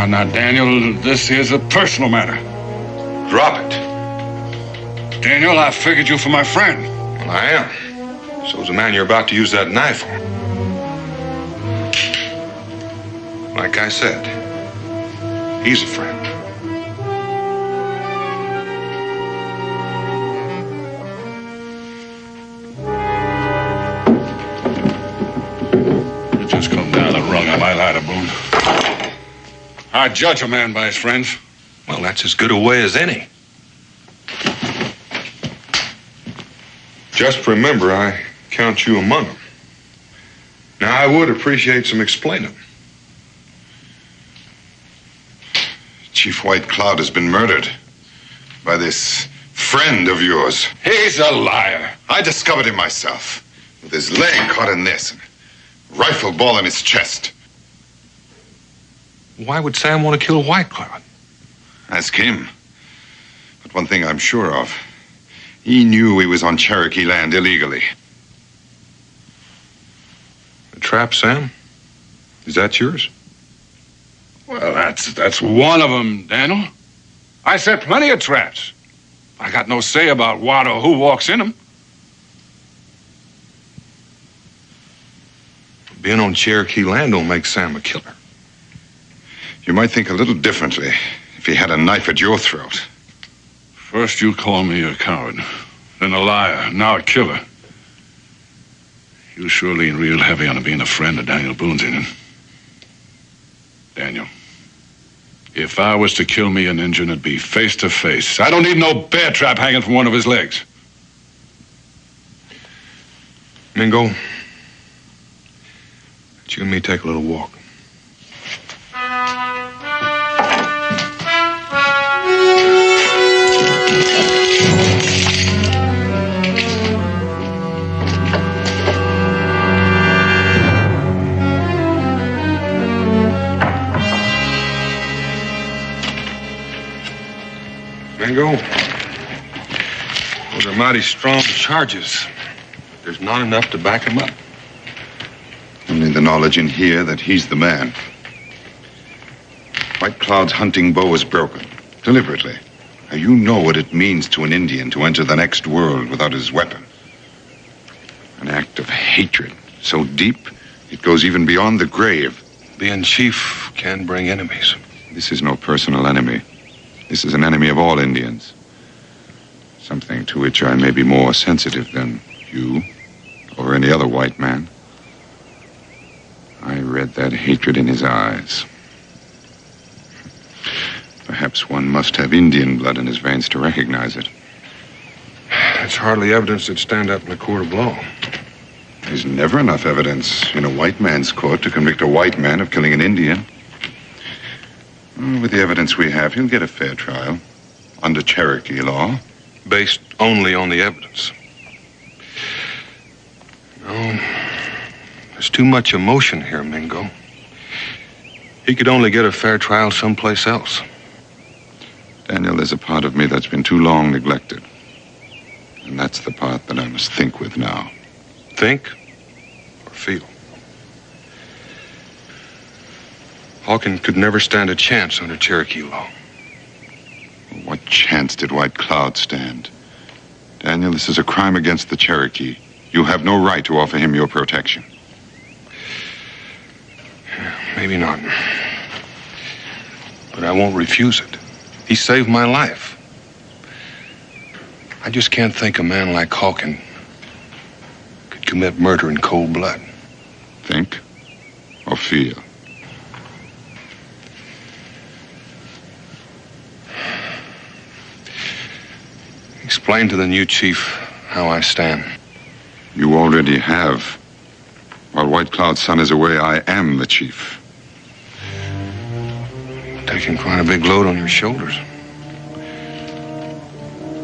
Now, Daniel, this is a personal matter. Drop it. Daniel, I figured you for my friend. Well, I am. So's the man you're about to use that knife on. Like I said, he's a friend. You just come down the rung of my ladder, Boone. I judge a man by his friends. Well, that's as good a way as any. Just remember, I count you among them. Now, I would appreciate some explaining. Chief White Cloud has been murdered by this friend of yours. He's a liar. I discovered him myself, with his leg caught in this, and a rifle ball in his chest. Why would Sam want to kill White Cloud? Ask him. But one thing I'm sure of, he knew he was on Cherokee land illegally. The trap, Sam? Is that yours? Well, that's one of them, Daniel. I set plenty of traps. I got no say about what or who walks in them. Being on Cherokee land don't make Sam a killer. You might think a little differently if he had a knife at your throat. First you call me a coward, then a liar, now a killer. You sure lean real heavy on being a friend of Daniel Boone's in it. Daniel, if I was to kill me an Injun, it'd be face to face. I don't need no bear trap hanging from one of his legs. Mingo, let you and me take a little walk. Mingo, those are mighty strong charges. There's not enough to back him up. Only the knowledge in here that he's the man. White Cloud's hunting bow is broken, deliberately. Now, you know what it means to an Indian to enter the next world without his weapon. An act of hatred so deep, it goes even beyond the grave. Being chief can bring enemies. This is no personal enemy. This is an enemy of all Indians. Something to which I may be more sensitive than you or any other white man. I read that hatred in his eyes. Perhaps one must have Indian blood in his veins to recognize it. That's hardly evidence that'd stand up in a court of law. There's never enough evidence in a white man's court to convict a white man of killing an Indian. With the evidence we have, he'll get a fair trial under Cherokee law. Based only on the evidence. No, there's too much emotion here, Mingo. He could only get a fair trial someplace else. Daniel, there's a part of me that's been too long neglected. And that's the part that I must think with now. Think or feel? Hawkins could never stand a chance under Cherokee law. What chance did White Cloud stand? Daniel, this is a crime against the Cherokee. You have no right to offer him your protection. Maybe not. But I won't refuse it. He saved my life. I just can't think a man like Hawkins could commit murder in cold blood. Think or feel? Explain to the new chief how I stand. You already have. While White Cloud's son is away, I am the chief. Taking quite a big load on your shoulders.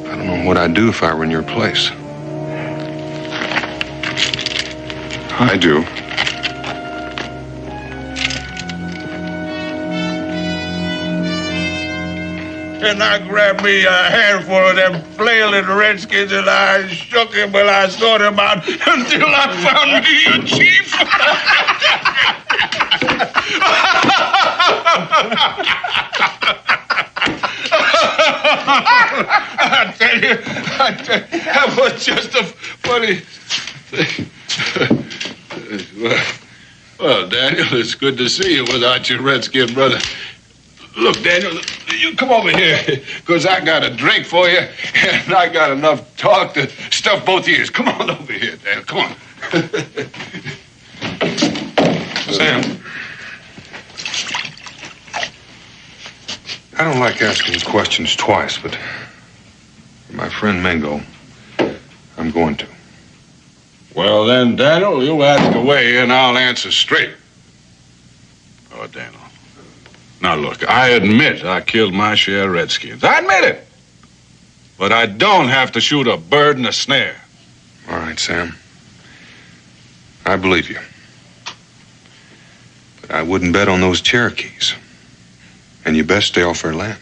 I don't know what I'd do if I were in your place. I do. And I grabbed me a handful of them flailing redskins and I shook him and I sought him out until I found me a chief. I tell you, that was just a funny thing. Well, Daniel, it's good to see you without your redskin brother. Look, Daniel, you come over here, because I got a drink for you, and I got enough talk to stuff both ears. Come on over here, Daniel, come on. Sam, I don't like asking questions twice, but for my friend Mingo, I'm going to. Well, then, Daniel, you ask away, and I'll answer straight. Oh, Daniel. Now, look, I admit I killed my share of redskins. I admit it. But I don't have to shoot a bird in a snare. All right, Sam. I believe you. But I wouldn't bet on those Cherokees. And you best stay off their land.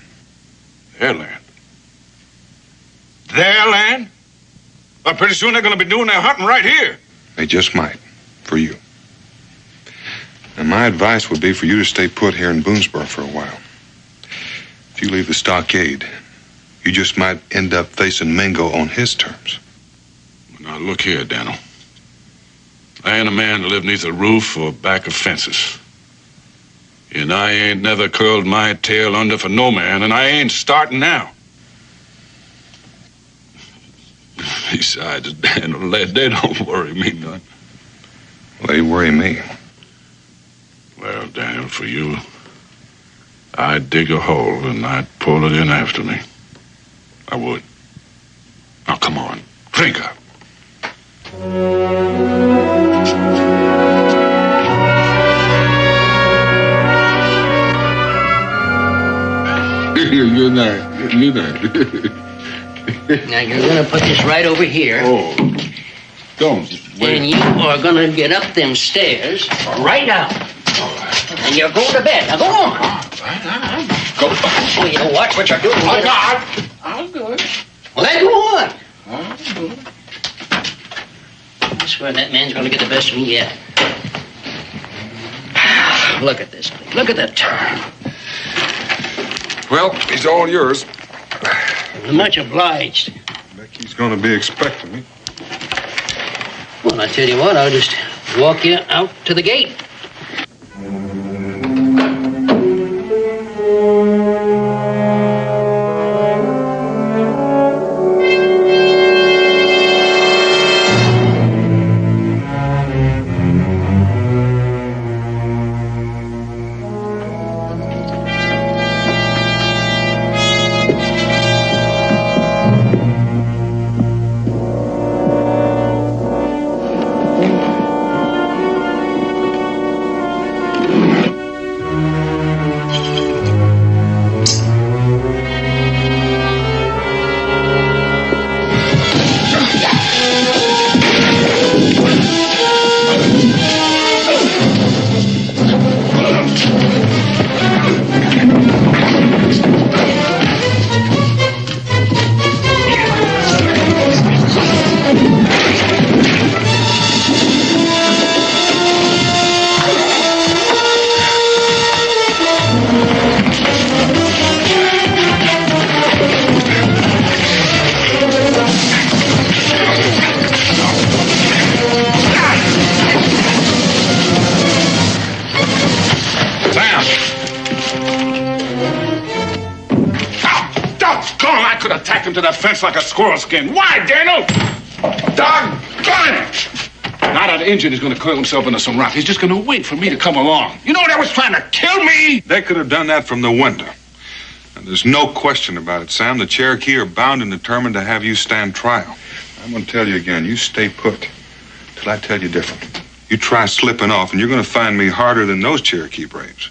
Their land? Their land? Well, pretty soon they're going to be doing their hunting right here. They just might, for you. And my advice would be for you to stay put here in Boonesboro for a while. If you leave the stockade, you just might end up facing Mingo on his terms. Now, look here, Daniel. I ain't a man to live neath a roof or back of fences. And I ain't never curled my tail under for no man, and I ain't starting now. Besides, Daniel, they don't worry me none. Well, they worry me. Well, Daniel, for you, I'd dig a hole and I'd pull it in after me. I would. Now, come on, drink up. Good night. Good night. Now, you're gonna put this right over here. Oh, don't. Wait. And you are gonna get up them stairs right now. And you're going to bed. Now, go on. Go. Oh, you watch what you're doing. I'll do it. Well, then go on. I'll do it. I swear that man's going to get the best of me yet. Look at this. Look at that turn. Well, he's all yours. Much obliged. Becky's going to be expecting me. Well, I tell you what, I'll just walk you out to the gate. To that fence like a squirrel skin. Why, Daniel? Doggone it! Now that engine is going to coil himself into some rock. He's just going to wait for me to come along. You know that was trying to kill me? They could have done that from the window. And there's no question about it, Sam. The Cherokee are bound and determined to have you stand trial. I'm going to tell you again, you stay put till I tell you different. You try slipping off, and you're going to find me harder than those Cherokee braves.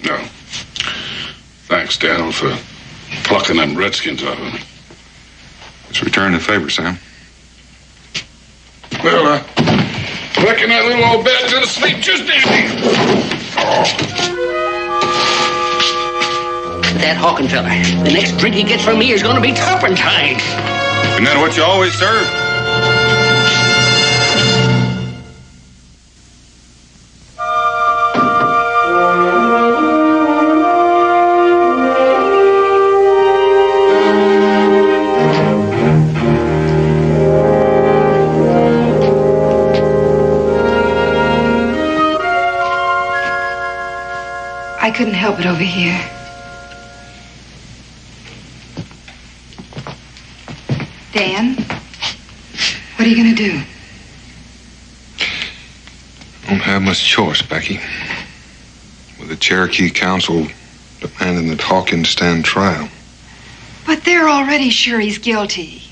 No. Thanks, Daniel, for plucking them redskins out of me. Let's return the favor, Sam. Well, reckon that little old bed's gonna sleep just dandy. That Hawkin fella. The next drink he gets from me is going to be turpentine. Isn't that what you always serve? I couldn't help it over here. Dan, what are you going to do? Don't have much choice, Becky. With the Cherokee Council demanding that Hawkins stand trial. But they're already sure he's guilty.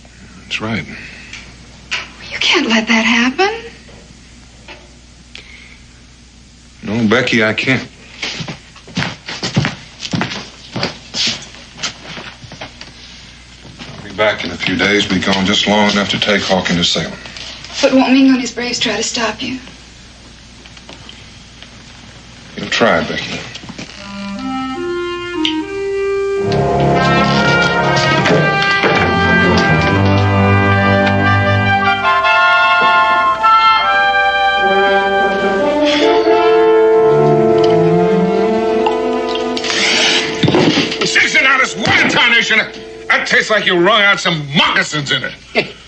That's right. You can't let that happen. No, Becky, I can't. I'll be back in a few days. Be gone just long enough to take Hawkins to Salem. But won't Mingo and his braves try to stop you? You'll try, Becky. That tastes like you wrung out some moccasins in it.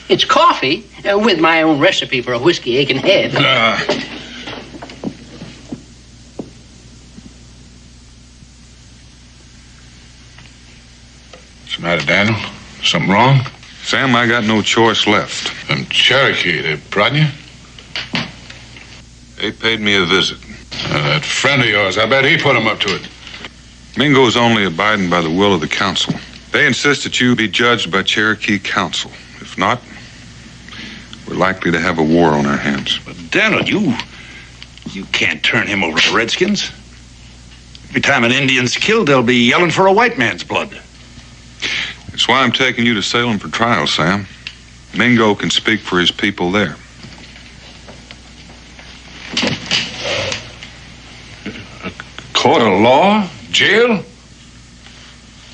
It's coffee with my own recipe for a whiskey aching head. What's the matter, Daniel? Something wrong? Sam, I got no choice left. Them Cherokee, they prodding you? They paid me a visit. That friend of yours, I bet he put him up to it. Mingo's only abiding by the will of the council. They insist that you be judged by Cherokee Council. If not, we're likely to have a war on our hands. But Daniel, you can't turn him over to the Redskins. Every time an Indian's killed, they'll be yelling for a white man's blood. That's why I'm taking you to Salem for trial, Sam. Mingo can speak for his people there. A court of law? Jail?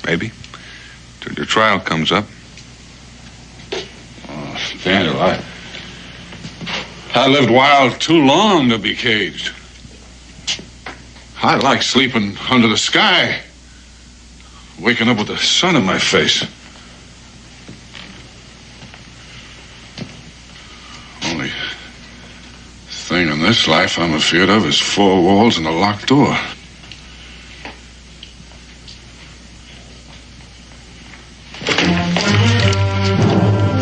Maybe. Till your trial comes up. Oh, Daniel, I lived wild too long to be caged. I like sleeping under the sky, waking up with the sun in my face. Only thing in this life I'm afraid of is four walls and a locked door.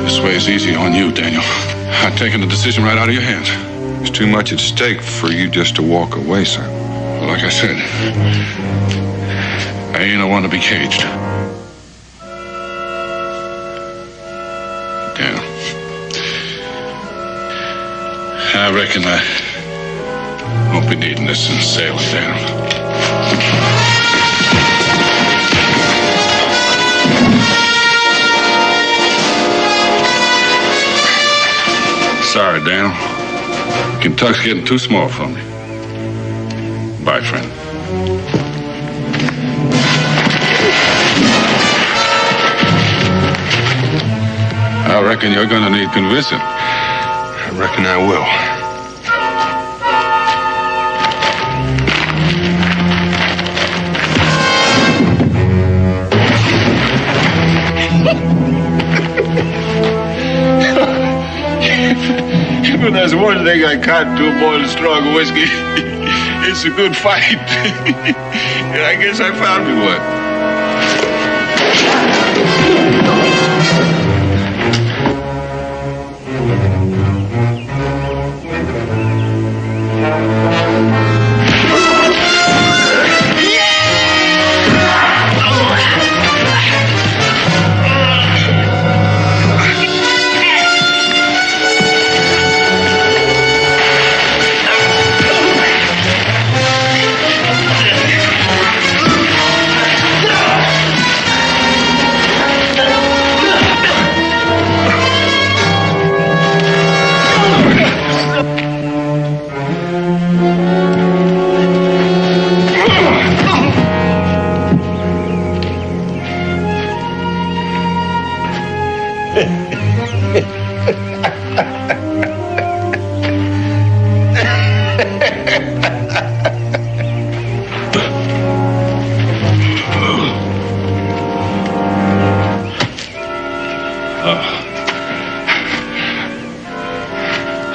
This way is easy on you, Daniel. I've taken the decision right out of your hands. There's too much at stake for you just to walk away, sir. Well, like I said, I ain't a one to be caged. Daniel, I reckon I won't be needing this in Salem, Daniel. Sorry, Daniel. Kentucky's getting too small for me. Bye, friend. I reckon you're gonna need convincing. I reckon I will. When there's one thing I can't do more than strong whiskey, it's a good fight. And I guess I found me one.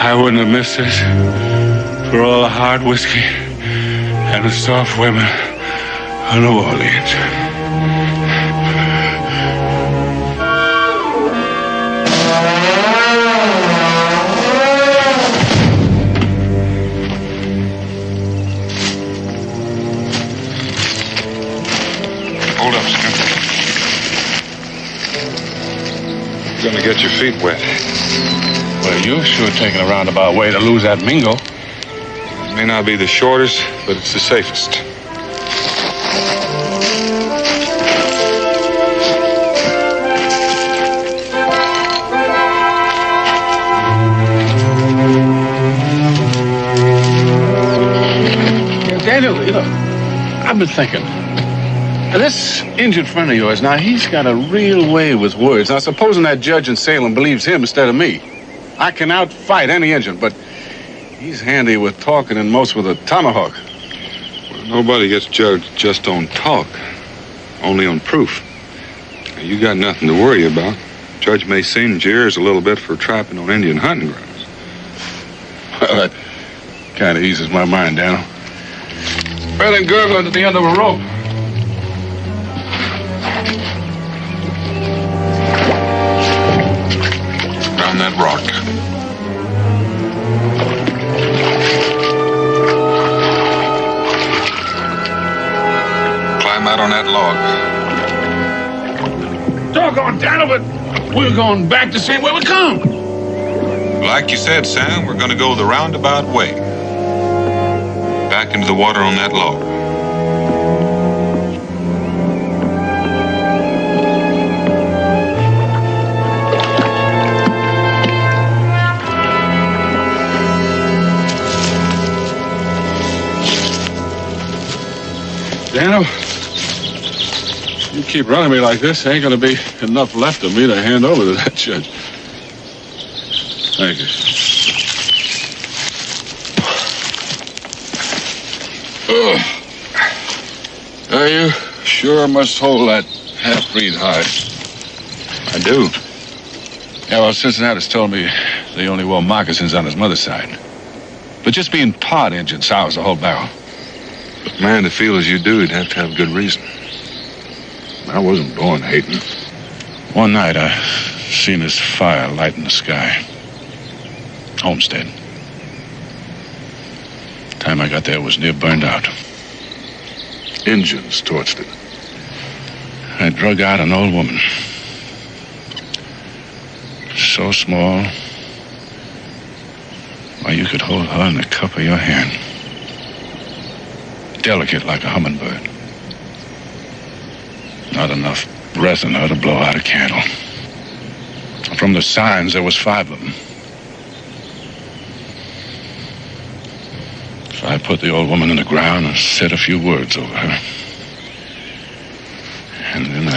I wouldn't have missed this for all the hard whiskey and the soft women of New Orleans. Hold up, Sam. You're gonna get your feet wet. Well, you're sure taking a roundabout way to lose that Mingo. It may not be the shortest, but it's the safest. Daniel, you know, I've been thinking. Now, this Indian friend of yours, now, he's got a real way with words. Now, supposing that judge in Salem believes him instead of me, I can outfight any Indian, but he's handy with talking and most with a tomahawk. Well, nobody gets judged just on talk, only on proof. Now, you got nothing to worry about. Judge may singe your ears a little bit for trapping on Indian hunting grounds. Well, that kind of eases my mind, Daniel. Better than gurgling at the end of a rope. Down that rock. Climb out on that log. Doggone, Daniel, but we're going back the same way we come. Like you said, Sam, we're gonna go the roundabout way. Back into the water on that log. Daniel, you keep running me like this, ain't gonna be enough left of me to hand over to that judge. Thank you. You sure must hold that half-breed hide. I do. Yeah, well, Cincinnati's told me they only wore moccasins on his mother's side. But just being part Indian sours the whole barrel. But man, to feel as you do, you'd have to have good reason. I wasn't born hating. One night, I seen this fire light in the sky. Homestead. Time I got there, it was near burned out. Injuns torched it. I drug out an old woman. So small. Why, you could hold her in the cup of your hand. Delicate like a hummingbird. Not enough breath in her to blow out a candle. From the signs, there was 5 of them. So I put the old woman in the ground and said a few words over her. And then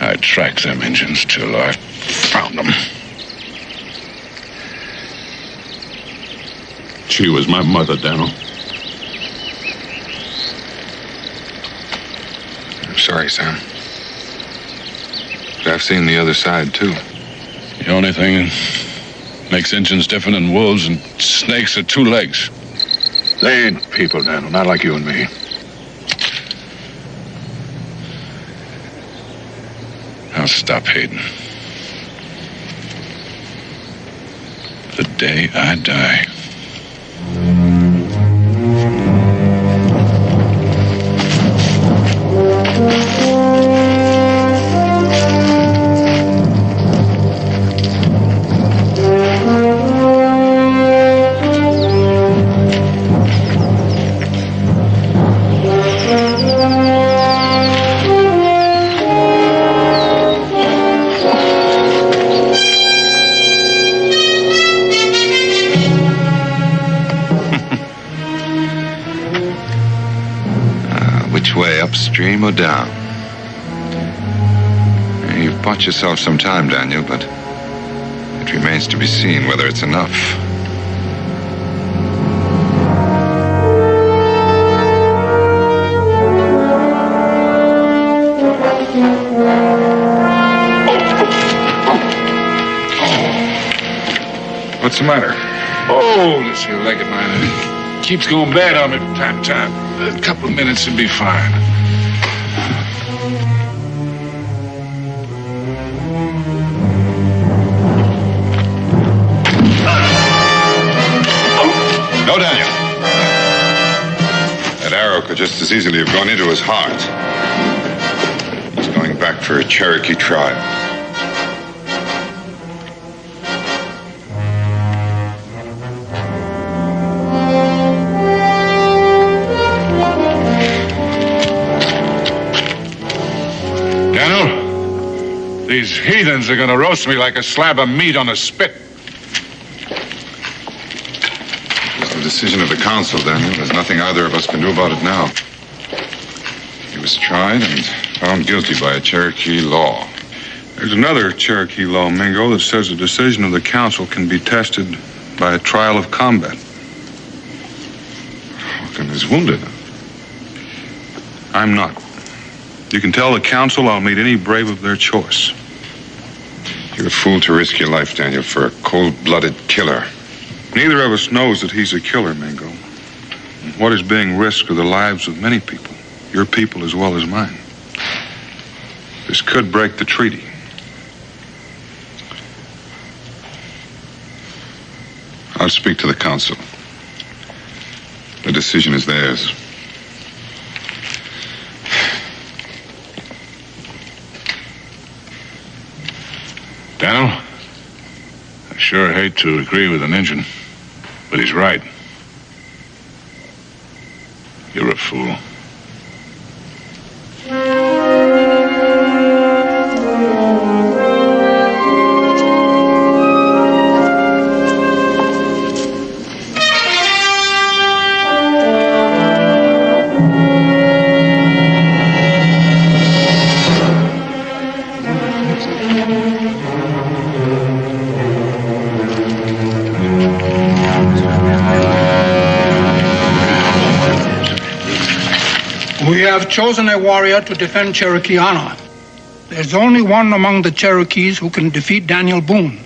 I tracked them Indians till I found them. She was my mother, Daniel. I'm sorry, Sam. But I've seen the other side, too. The only thing that makes Indians different than wolves and snakes are 2 legs. They ain't people, Daniel, not like you and me. I'll stop hating. The day I die. Which way, upstream or down? You've bought yourself some time, Daniel, but it remains to be seen whether it's enough. What's the matter? Oh, this here leg of mine, it keeps going bad on me from time to time. A couple of minutes and be fine. No, Daniel. That arrow could just as easily have gone into his heart. He's going back for a Cherokee tribe. Daniel, these heathens are gonna roast me like a slab of meat on a spit. The decision of the council, Daniel. There's nothing either of us can do about it now. He was tried and found guilty by a Cherokee law. There's another Cherokee law, Mingo, that says the decision of the council can be tested by a trial of combat. Hawken is wounded. I'm not. You can tell the council I'll meet any brave of their choice. You're a fool to risk your life, Daniel, for a cold-blooded killer. Neither of us knows that he's a killer, Mingo. What is being risked are the lives of many people, your people as well as mine. This could break the treaty. I'll speak to the council. The decision is theirs. Daniel, I sure hate to agree with an Injun, but he's right. You're a fool. We have chosen a warrior to defend Cherokee honor. There's only one among the Cherokees who can defeat Daniel Boone.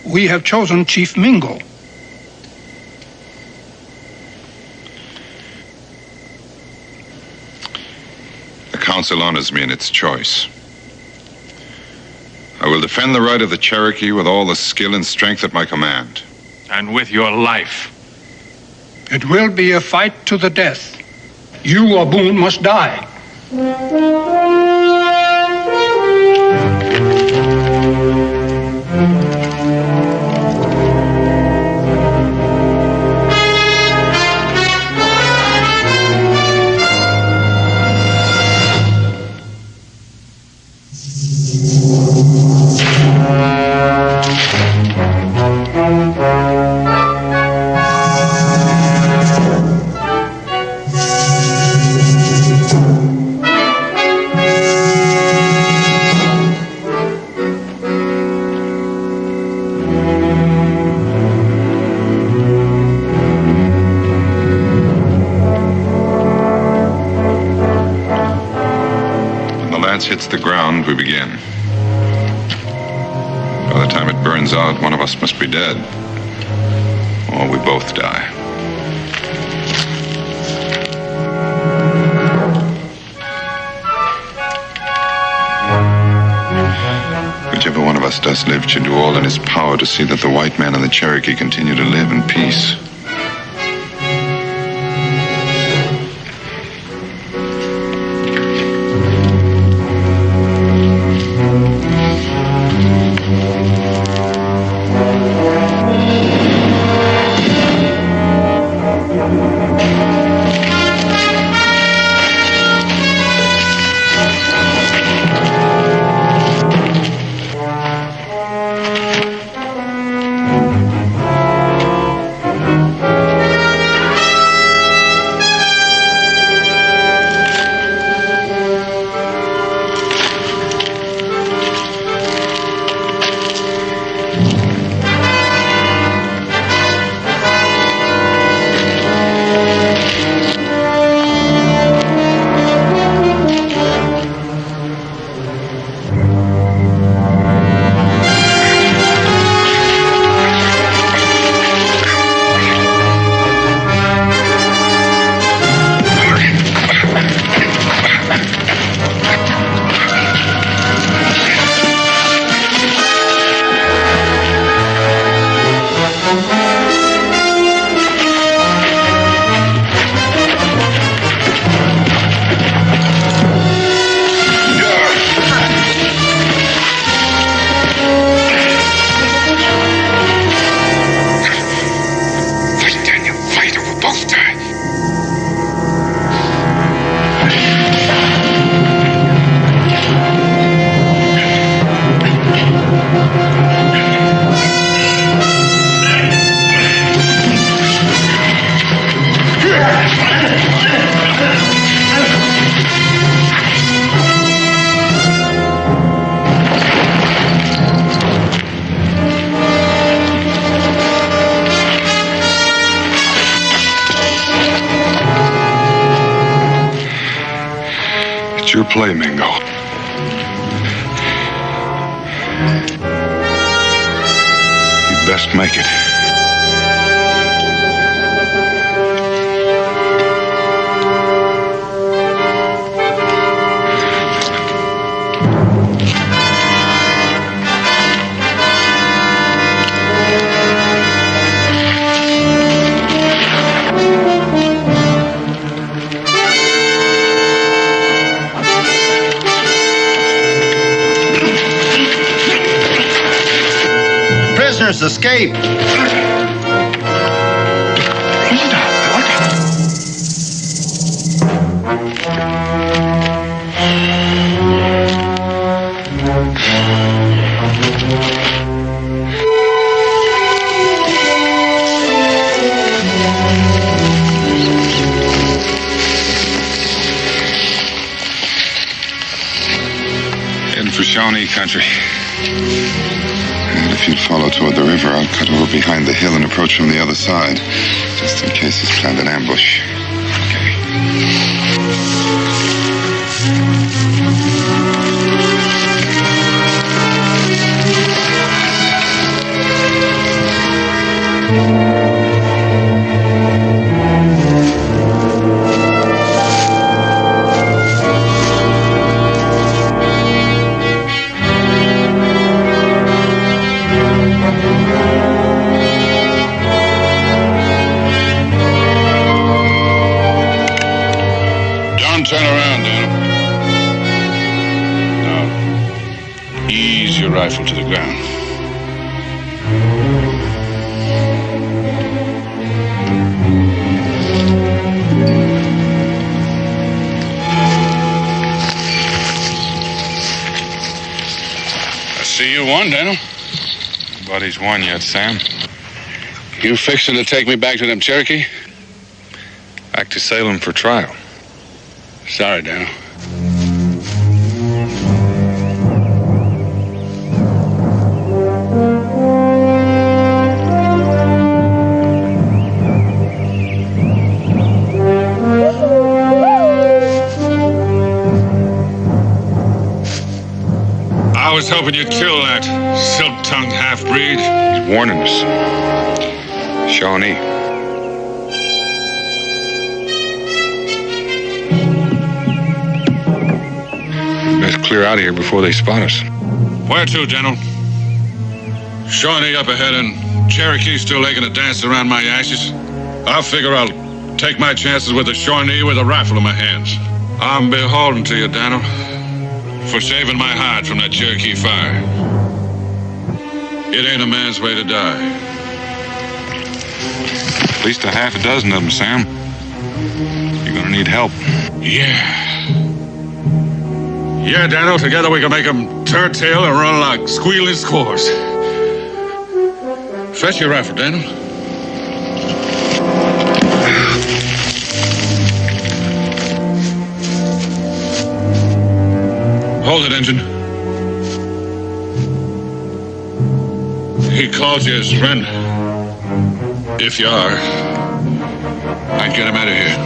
We have chosen Chief Mingo. The council honors me in its choice. I will defend the right of the Cherokee with all the skill and strength at my command. And with your life. It will be a fight to the death. You or Boone must die. Hits the ground, we begin. By the time it burns out, one of us must be dead. Or we both die. Whichever one of us does live should do all in his power to see that the white man and the Cherokee continue to live in peace. play, Mingo. You'd best make it. Prisoners escape. Heading for Shawnee country. And if you'd follow toward the river, I'll cut over behind the hill and approach from the other side, just in case he's planned an ambush. Turn around, Daniel. Now, ease your rifle to the ground. I see you won, Daniel. Nobody's won yet, Sam. You fixing to take me back to them Cherokee? Back to Salem for trial. Sorry, Daniel. I was hoping you'd kill that silk-tongued half-breed. He's warning us. Shawnee. Best clear out of here before they spot us. Where to, General? Shawnee up ahead and Cherokee still making a dance around my ashes. I figure I'll take my chances with the Shawnee with a rifle in my hands. I'm beholden to you, Daniel, for saving my hide from that Cherokee fire. It ain't a man's way to die. At least a half a dozen of them, Sam. You're gonna need help. Yeah. Yeah, Daniel, together we can make them turn tail and run like squealing squaws. Fetch your rifle, Daniel. Hold it, Engine. He calls you his friend. If you are, I'd get him out of here.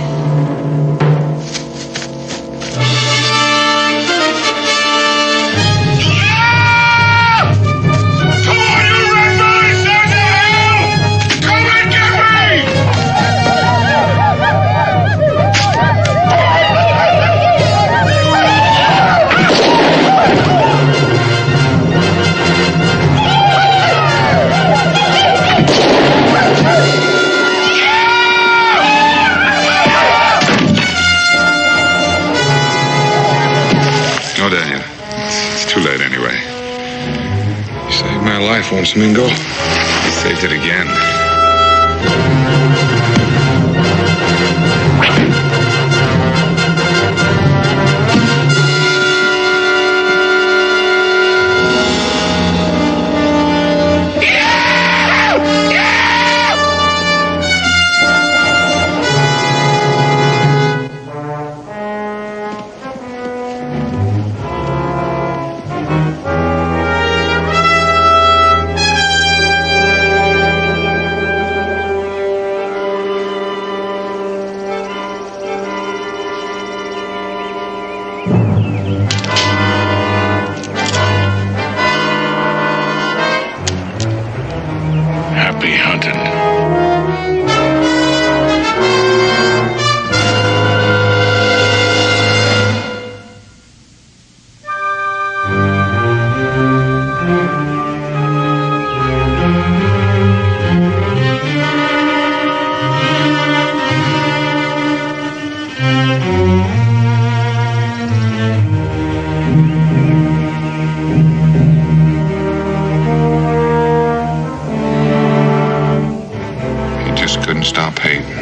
Life once, Mingo. He saved it again. Peyton.